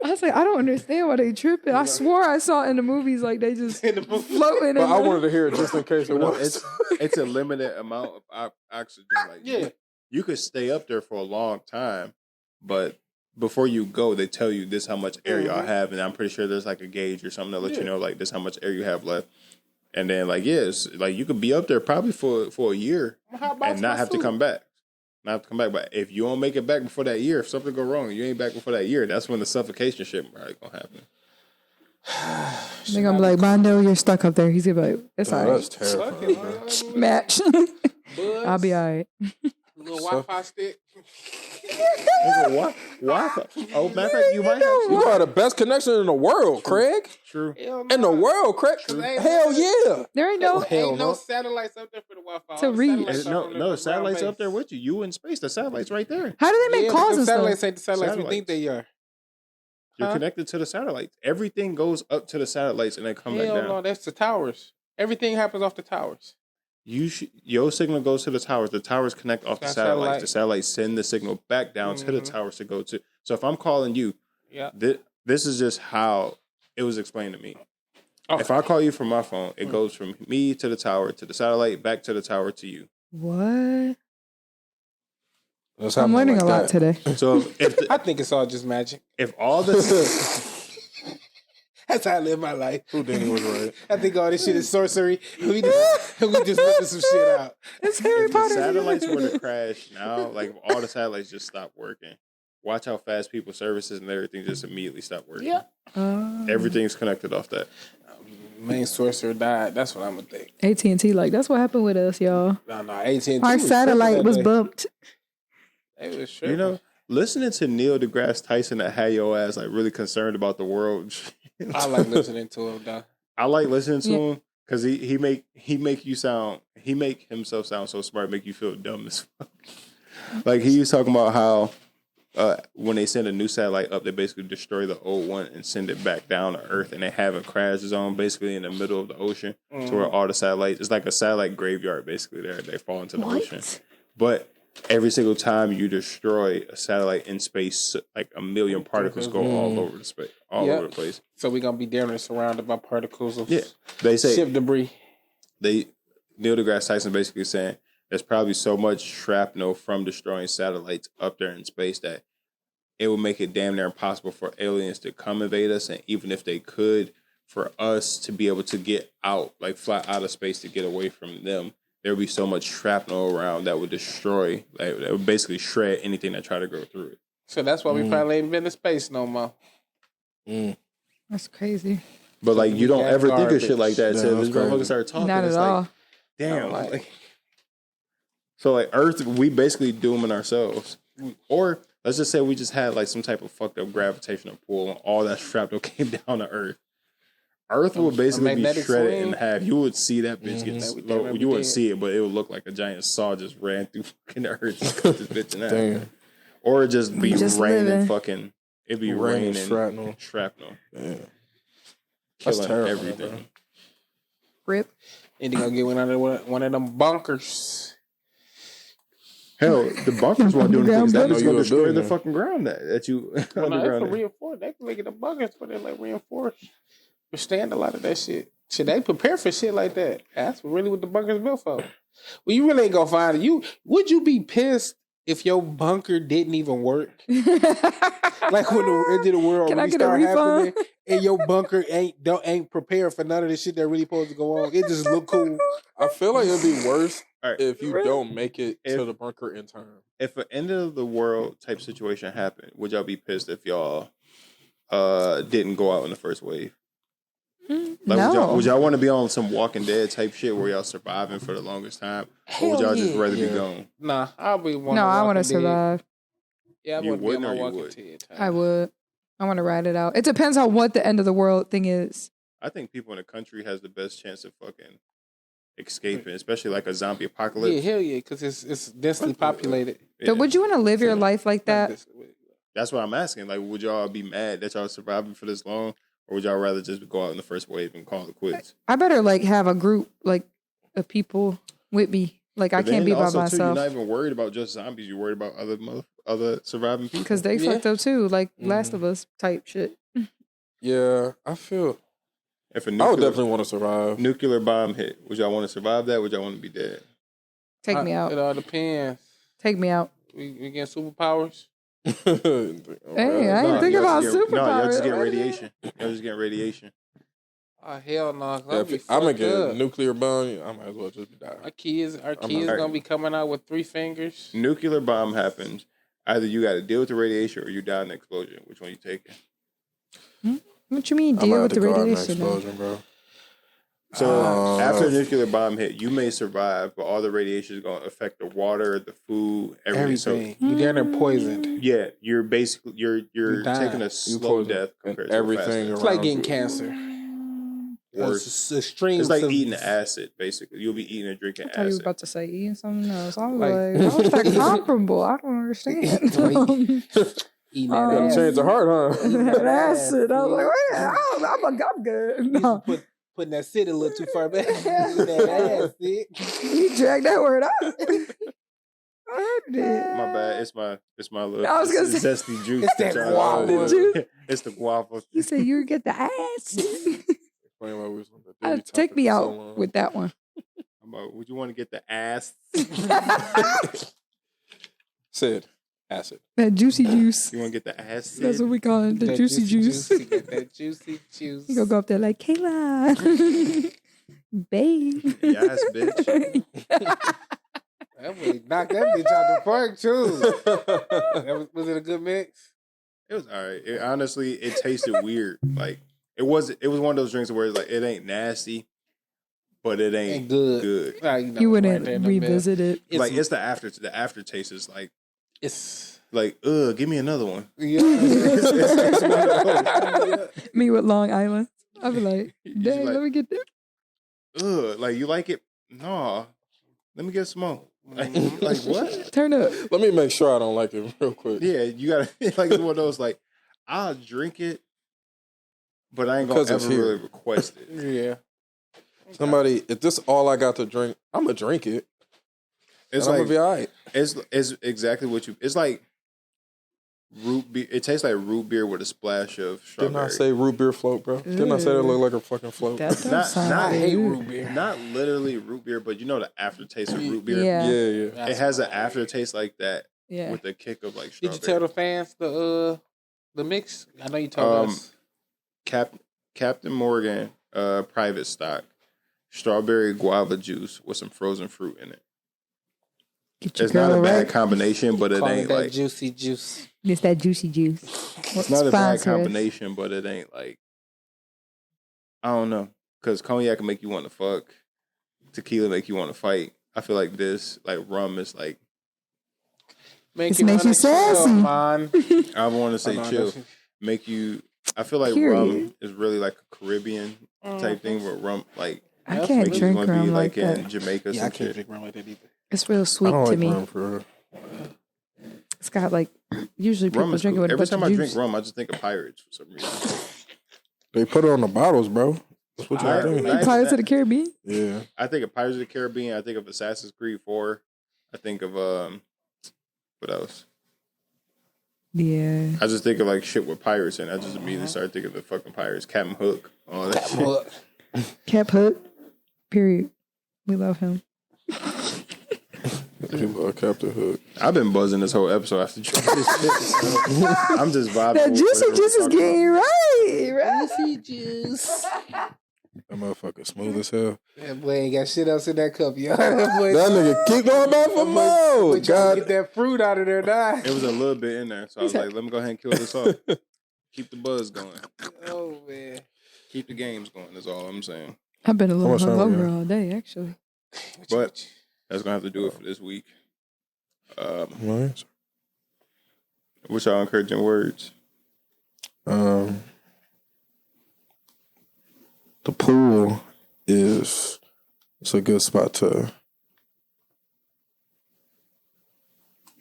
I was like, I don't understand why they tripping. I swore I saw it in the movies like they just floating. But I wanted to hear it just in case it was. It's a limited amount of oxygen. Like, Yeah. You could stay up there for a long time, but before you go, they tell you this how much air y'all have, and I'm pretty sure there's like a gauge or something to let you know like this how much air you have left. And then like it's like you could be up there probably for a year and not have to come back. Not have to come back. But if you don't make it back before that year, if something go wrong and you ain't back before that year, that's when the suffocation shit probably gonna happen. They're gonna be like, Mondo, you're stuck up there. He's gonna be like, it's all right. That's terrifying. Match. I'll be all right. Little Wi-Fi stick. What? Oh, matter of fact, you might have You got the best connection in the world, Craig. True. In the world, Craig. Hell yeah. There ain't no. Ain't no satellites up there for the Wi-Fi. To read. No, the satellite's up there with you. You in space. The satellite's right there. How do they make calls and satellites stuff? ain't the satellites we think they are. You're connected to the satellites. Everything goes up to the satellites and then come back down. No, that's the towers. Everything happens off the towers. Your signal goes to the towers. The towers connect off the satellites. The satellites send the signal back down to the towers to go to. So if I'm calling you, this is just how it was explained to me. Okay. If I call you from my phone, it goes from me to the tower, to the satellite, back to the tower, to you. What? I'm learning a lot today. So I think it's all just magic. If all this... That's how I live my life. Who Danny was right. I think all this shit is sorcery. We just living some shit out. It's Harry Potter. If the satellites were to crash now, like if all the satellites just stop working, watch how fast people's services and everything just immediately stop working. Yeah. Everything's connected off that. Main sorcerer died. That's what I'm gonna think. AT&T, like that's what happened with us, y'all. No, AT&T. Our satellite was bumped. It was you know, listening to Neil deGrasse Tyson that had your ass like really concerned about the world. I like listening to him, though. I like listening to him because he make himself sound so smart, make you feel dumb as fuck. Like he was talking about how when they send a new satellite up, they basically destroy the old one and send it back down to Earth, and they have a crash zone basically in the middle of the ocean to where all the satellites. It's like a satellite graveyard basically. There, they fall into the ocean, but. Every single time you destroy a satellite in space, like a million particles go all over the space, over the place. So we're gonna be down there surrounded by particles of they say ship debris. Neil deGrasse Tyson basically saying there's probably so much shrapnel from destroying satellites up there in space that it would make it damn near impossible for aliens to come invade us, and even if they could, for us to be able to get out, like fly out of space to get away from them. There would be so much shrapnel around that would destroy, like that would basically shred anything that try to go through it. So that's why we finally ain't been to space no more. That's crazy. But like, you don't ever think of shit like that until this motherfucker started talking. Not at all. Damn. So like, Earth, we basically dooming ourselves. Or let's just say we just had like some type of fucked up gravitational pull, and all that shrapnel came down to Earth. Earth would basically be shredded in half. You would see that bitch get slow. You wouldn't see it, but it would look like a giant saw just ran through fucking Earth and cut this bitch in half. Damn. Or it just be raining living. fucking. It'd be raining shrapnel. Damn. That's Killing terrible, everything. bro. Rip. Need to go get one of them bunkers. Hell, the bunkers won't do anything. That was going to destroy the building. fucking ground that you Well, no, underground. that's for reinforce. They can make it the bunkers, but they like reinforce. Withstand a lot of that shit. Should they prepare for shit like that? That's really what the bunker's built for. Well, you really ain't gonna find it. Would you be pissed if your bunker didn't even work? Like when the end of the world Can I get a restart refund? happening and your bunker ain't prepared for none of the shit that really supposed to go on. It just look cool. I feel like it'd be worse Right. if you don't make it to the bunker in time. If an end of the world type situation happened, would y'all be pissed if y'all didn't go out in the first wave? Like, No. would y'all want to be on some Walking Dead type shit where y'all surviving for the longest time, or would y'all just rather be gone? Nah, I'll be one. No, I want to survive. Yeah, I You want to be on wouldn't my or you Walking would? Dead. I would. I want to ride it out. It depends on what the end of the world thing is. I think people in the country has the best chance of fucking escaping, especially like a zombie apocalypse. Yeah, hell yeah, because it's densely populated. Yeah. But would you want to live your life like that? That's what I'm asking. Like, would y'all be mad that y'all surviving for this long, or would y'all rather just go out in the first wave and call it quits? I better like have a group like of people with me. Like, I But can't then be by also, too, myself. you're not even worried about just zombies. You're worried about other surviving people. Because they fucked up too. Like, Last of Us type shit. Yeah, I feel. If a I would nuclear, definitely want to survive. nuclear bomb hit, would y'all want to survive that? Would y'all want to be dead? Take me It out. all depends. Take me out. We get superpowers. Hey, I ain't thinking y'all about just get- No, y'all just superpowers. get radiation. Y'all just get radiation. Oh hell no! Yeah, if I'm gonna get a nuclear bomb, I might as well just die. Our kids not- gonna be coming out with 3 fingers. Nuclear bomb happens. Either you got to deal with the radiation or you die in an explosion. Which one you taking? What you mean, I might deal have with to the go out in an radiation? though? explosion, bro. So after a nuclear bomb hit, you may survive, but all the radiation is going to affect the water, the food, everything. Everything. You down there poisoned. So yeah, you're basically you're dying. taking a slow poison death and compared to everything a It's fast like around getting you. cancer. Worse. Extreme. It's like eating acid, basically. You'll be eating and drinking I thought you was acid. about to say eating something else. I was Like- like, how is that comparable? I don't understand. Eating that Gotta ass. change the heart, huh? That acid. I was like, wait, I'm good. No. Putting that shit a little too far back. Eating that ass, shit. You dragged that word out. I did. My bad. It's my little I was gonna say- zesty juice. It's that y'all- guava. The juice. It's the guava. You said you would get the ass. Explain why we was on the dirty Take topic me for out so long. with that one. I'm about, would you want to get the ass? Said acid. That juicy juice. You want to get the ass? That's what we call it. The That juicy juice. You got that juicy juice. You gonna go up there like, Kayla. Babe. Yes, bitch. That would knock that bitch out the park too. That was it a good mix? It was all right. Honestly, it tasted weird. Like it was one of those drinks where it's like it ain't nasty, but it ain't Ain't good. good. Ah, you know, You right wouldn't there in the middle. revisit it. Like it's the aftertaste is like It's give me another one. yeah. Me with Long Island. I'd be like, You dang, like- let me get this. Like you like it? No, let me get some more. Like what? Turn up. Let me make sure I don't like it real quick. Yeah, you gotta like it's one of those like I'll drink it, but I ain't gonna Because it's ever here. really request it. Yeah. Somebody, if this all I got to drink, I'm gonna drink it. It's and I'm like gonna be all right. it's exactly what you. It's like root beer. It tastes like root beer with a splash of strawberry. Didn't I say root beer float, bro? Didn't I say it looked like a fucking float? That does Not- sound not I hate good. root beer. Not literally root beer, but you know the aftertaste of root beer. Yeah. yeah. It has an aftertaste like that Yeah. with a kick of like Did strawberry. you tell the fans the mix? I know you told us. Captain Morgan private stock strawberry guava juice with some frozen fruit in it. Get your It's not girl a bad right. combination, but it Call it ain't that like juicy juice. It's that juicy juice. it's not a bad combination, but it ain't like I don't know, because cognac can make you want to fuck, tequila make you want to fight. I feel like this, like rum, is like This makes you sassy. Man. I want to say Oh, no, chill, that's- make you. I feel like Period. rum is really like a Caribbean type thing, where rum like I That's can't makes you drink want to rum be like like in that. Jamaica. Yeah, I some can't shit. drink rum like that either. It's real I sweet don't to like me. rum for real. It's got like, usually people Rum is drink cool. it with a Every bunch time of I juice. drink rum, I just think of pirates for some reason. They put it on the bottles, bro. That's what I- you think. I- Pirates of the Caribbean? Yeah. I think of Pirates of the Caribbean. I think of Assassin's Creed 4. I think of what else? Yeah. I just think of like shit with pirates, and I just immediately start thinking of the fucking pirates, Captain Hook, all that shit. Look, Cap Hook. Period. We love him. You love Captain Hook. I've been buzzing this whole episode after drinking this shit. So I'm just vibing. That with juicy whatever juice we're is talking getting right. juicy juice. That motherfucker smooth as hell. That boy ain't got shit else in that cup, y'all. That boy, That nigga keep going back for more. boy trying to God. get that fruit out of there, now. about. It was a little bit in there, so I was like, let me go ahead and kill this off. Keep the buzz going. Oh man. Keep the games going is all I'm saying. I've been a little much time we hungover got? all day, actually. But that's going to have to do it for this week. Right. What's y'all encouraging words? The pool it's a good spot to,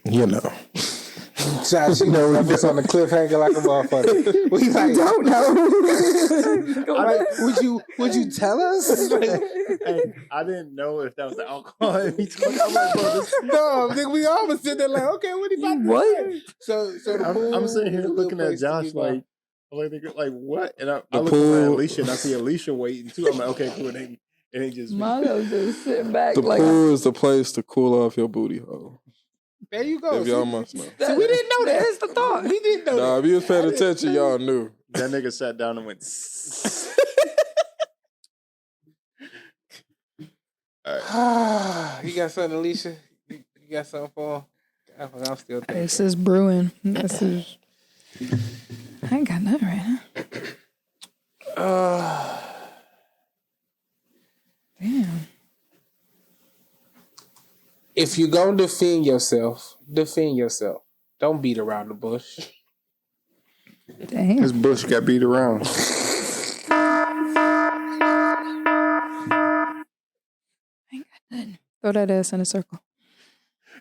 you know. Josh, you know, left us on the cliffhanger like a motherfucker. We like, Don't know. I'm like, would you tell us? Like, Hey, I didn't know if that was the alcohol. I'm like, bro, this, No, nigga, we all was sitting there like, okay, what he about to What? say? So the pool I'm sitting here is a good looking at place to Josh get by. like what? And I The look at pool- Alicia and I see Alicia waiting too. I'm like, okay, cool. And they just Mono's just sitting back The like pool is the place to cool off your booty hole. There you go. If y'all must know. See, we didn't know that. There's the thought. We didn't know Nah, that. if you was paying attention, y'all knew. that nigga sat down and went. All right. You got something, Alicia? You got something for him? I'm still thinking. This is brewing. This is. I ain't got nothing right now. Damn. If you gonna defend yourself, defend yourself. Don't beat around the bush. Damn. This bush got beat around. Throw that ass in a circle.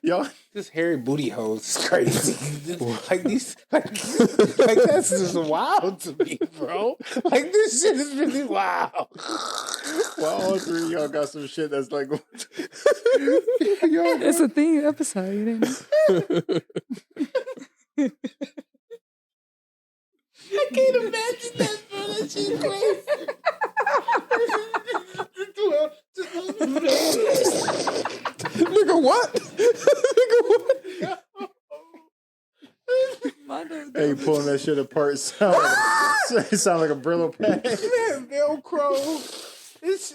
Y'all, This hairy booty hole is crazy. like that's just wild to me, bro. Like this shit is really wild. well, all three of y'all got some shit that's like. It's a theme episode. You didn't know? I can't imagine that, bro. That shit crazy. Nigga, what? Nigga, what? Hey, pulling that shit apart sound like a Brillo pad. Man, Velcro. It's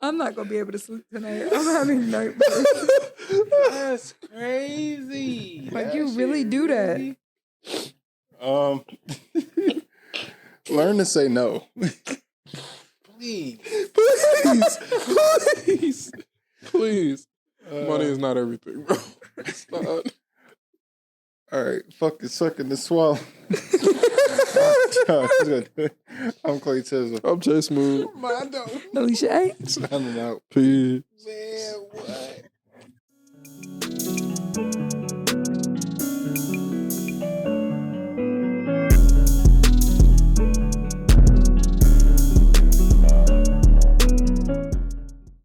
I'm not gonna be able to sleep tonight. I'm having nightmares. that's crazy. Like That you shit really do that. Learn to say no. Please. Please. Money is not everything, bro. It's not. All right, fucking sucking the swallow. I'm Clay Chetser. I'm Jay Smooth. Mondo. Alicia A. Signing out. Peace. Man, what?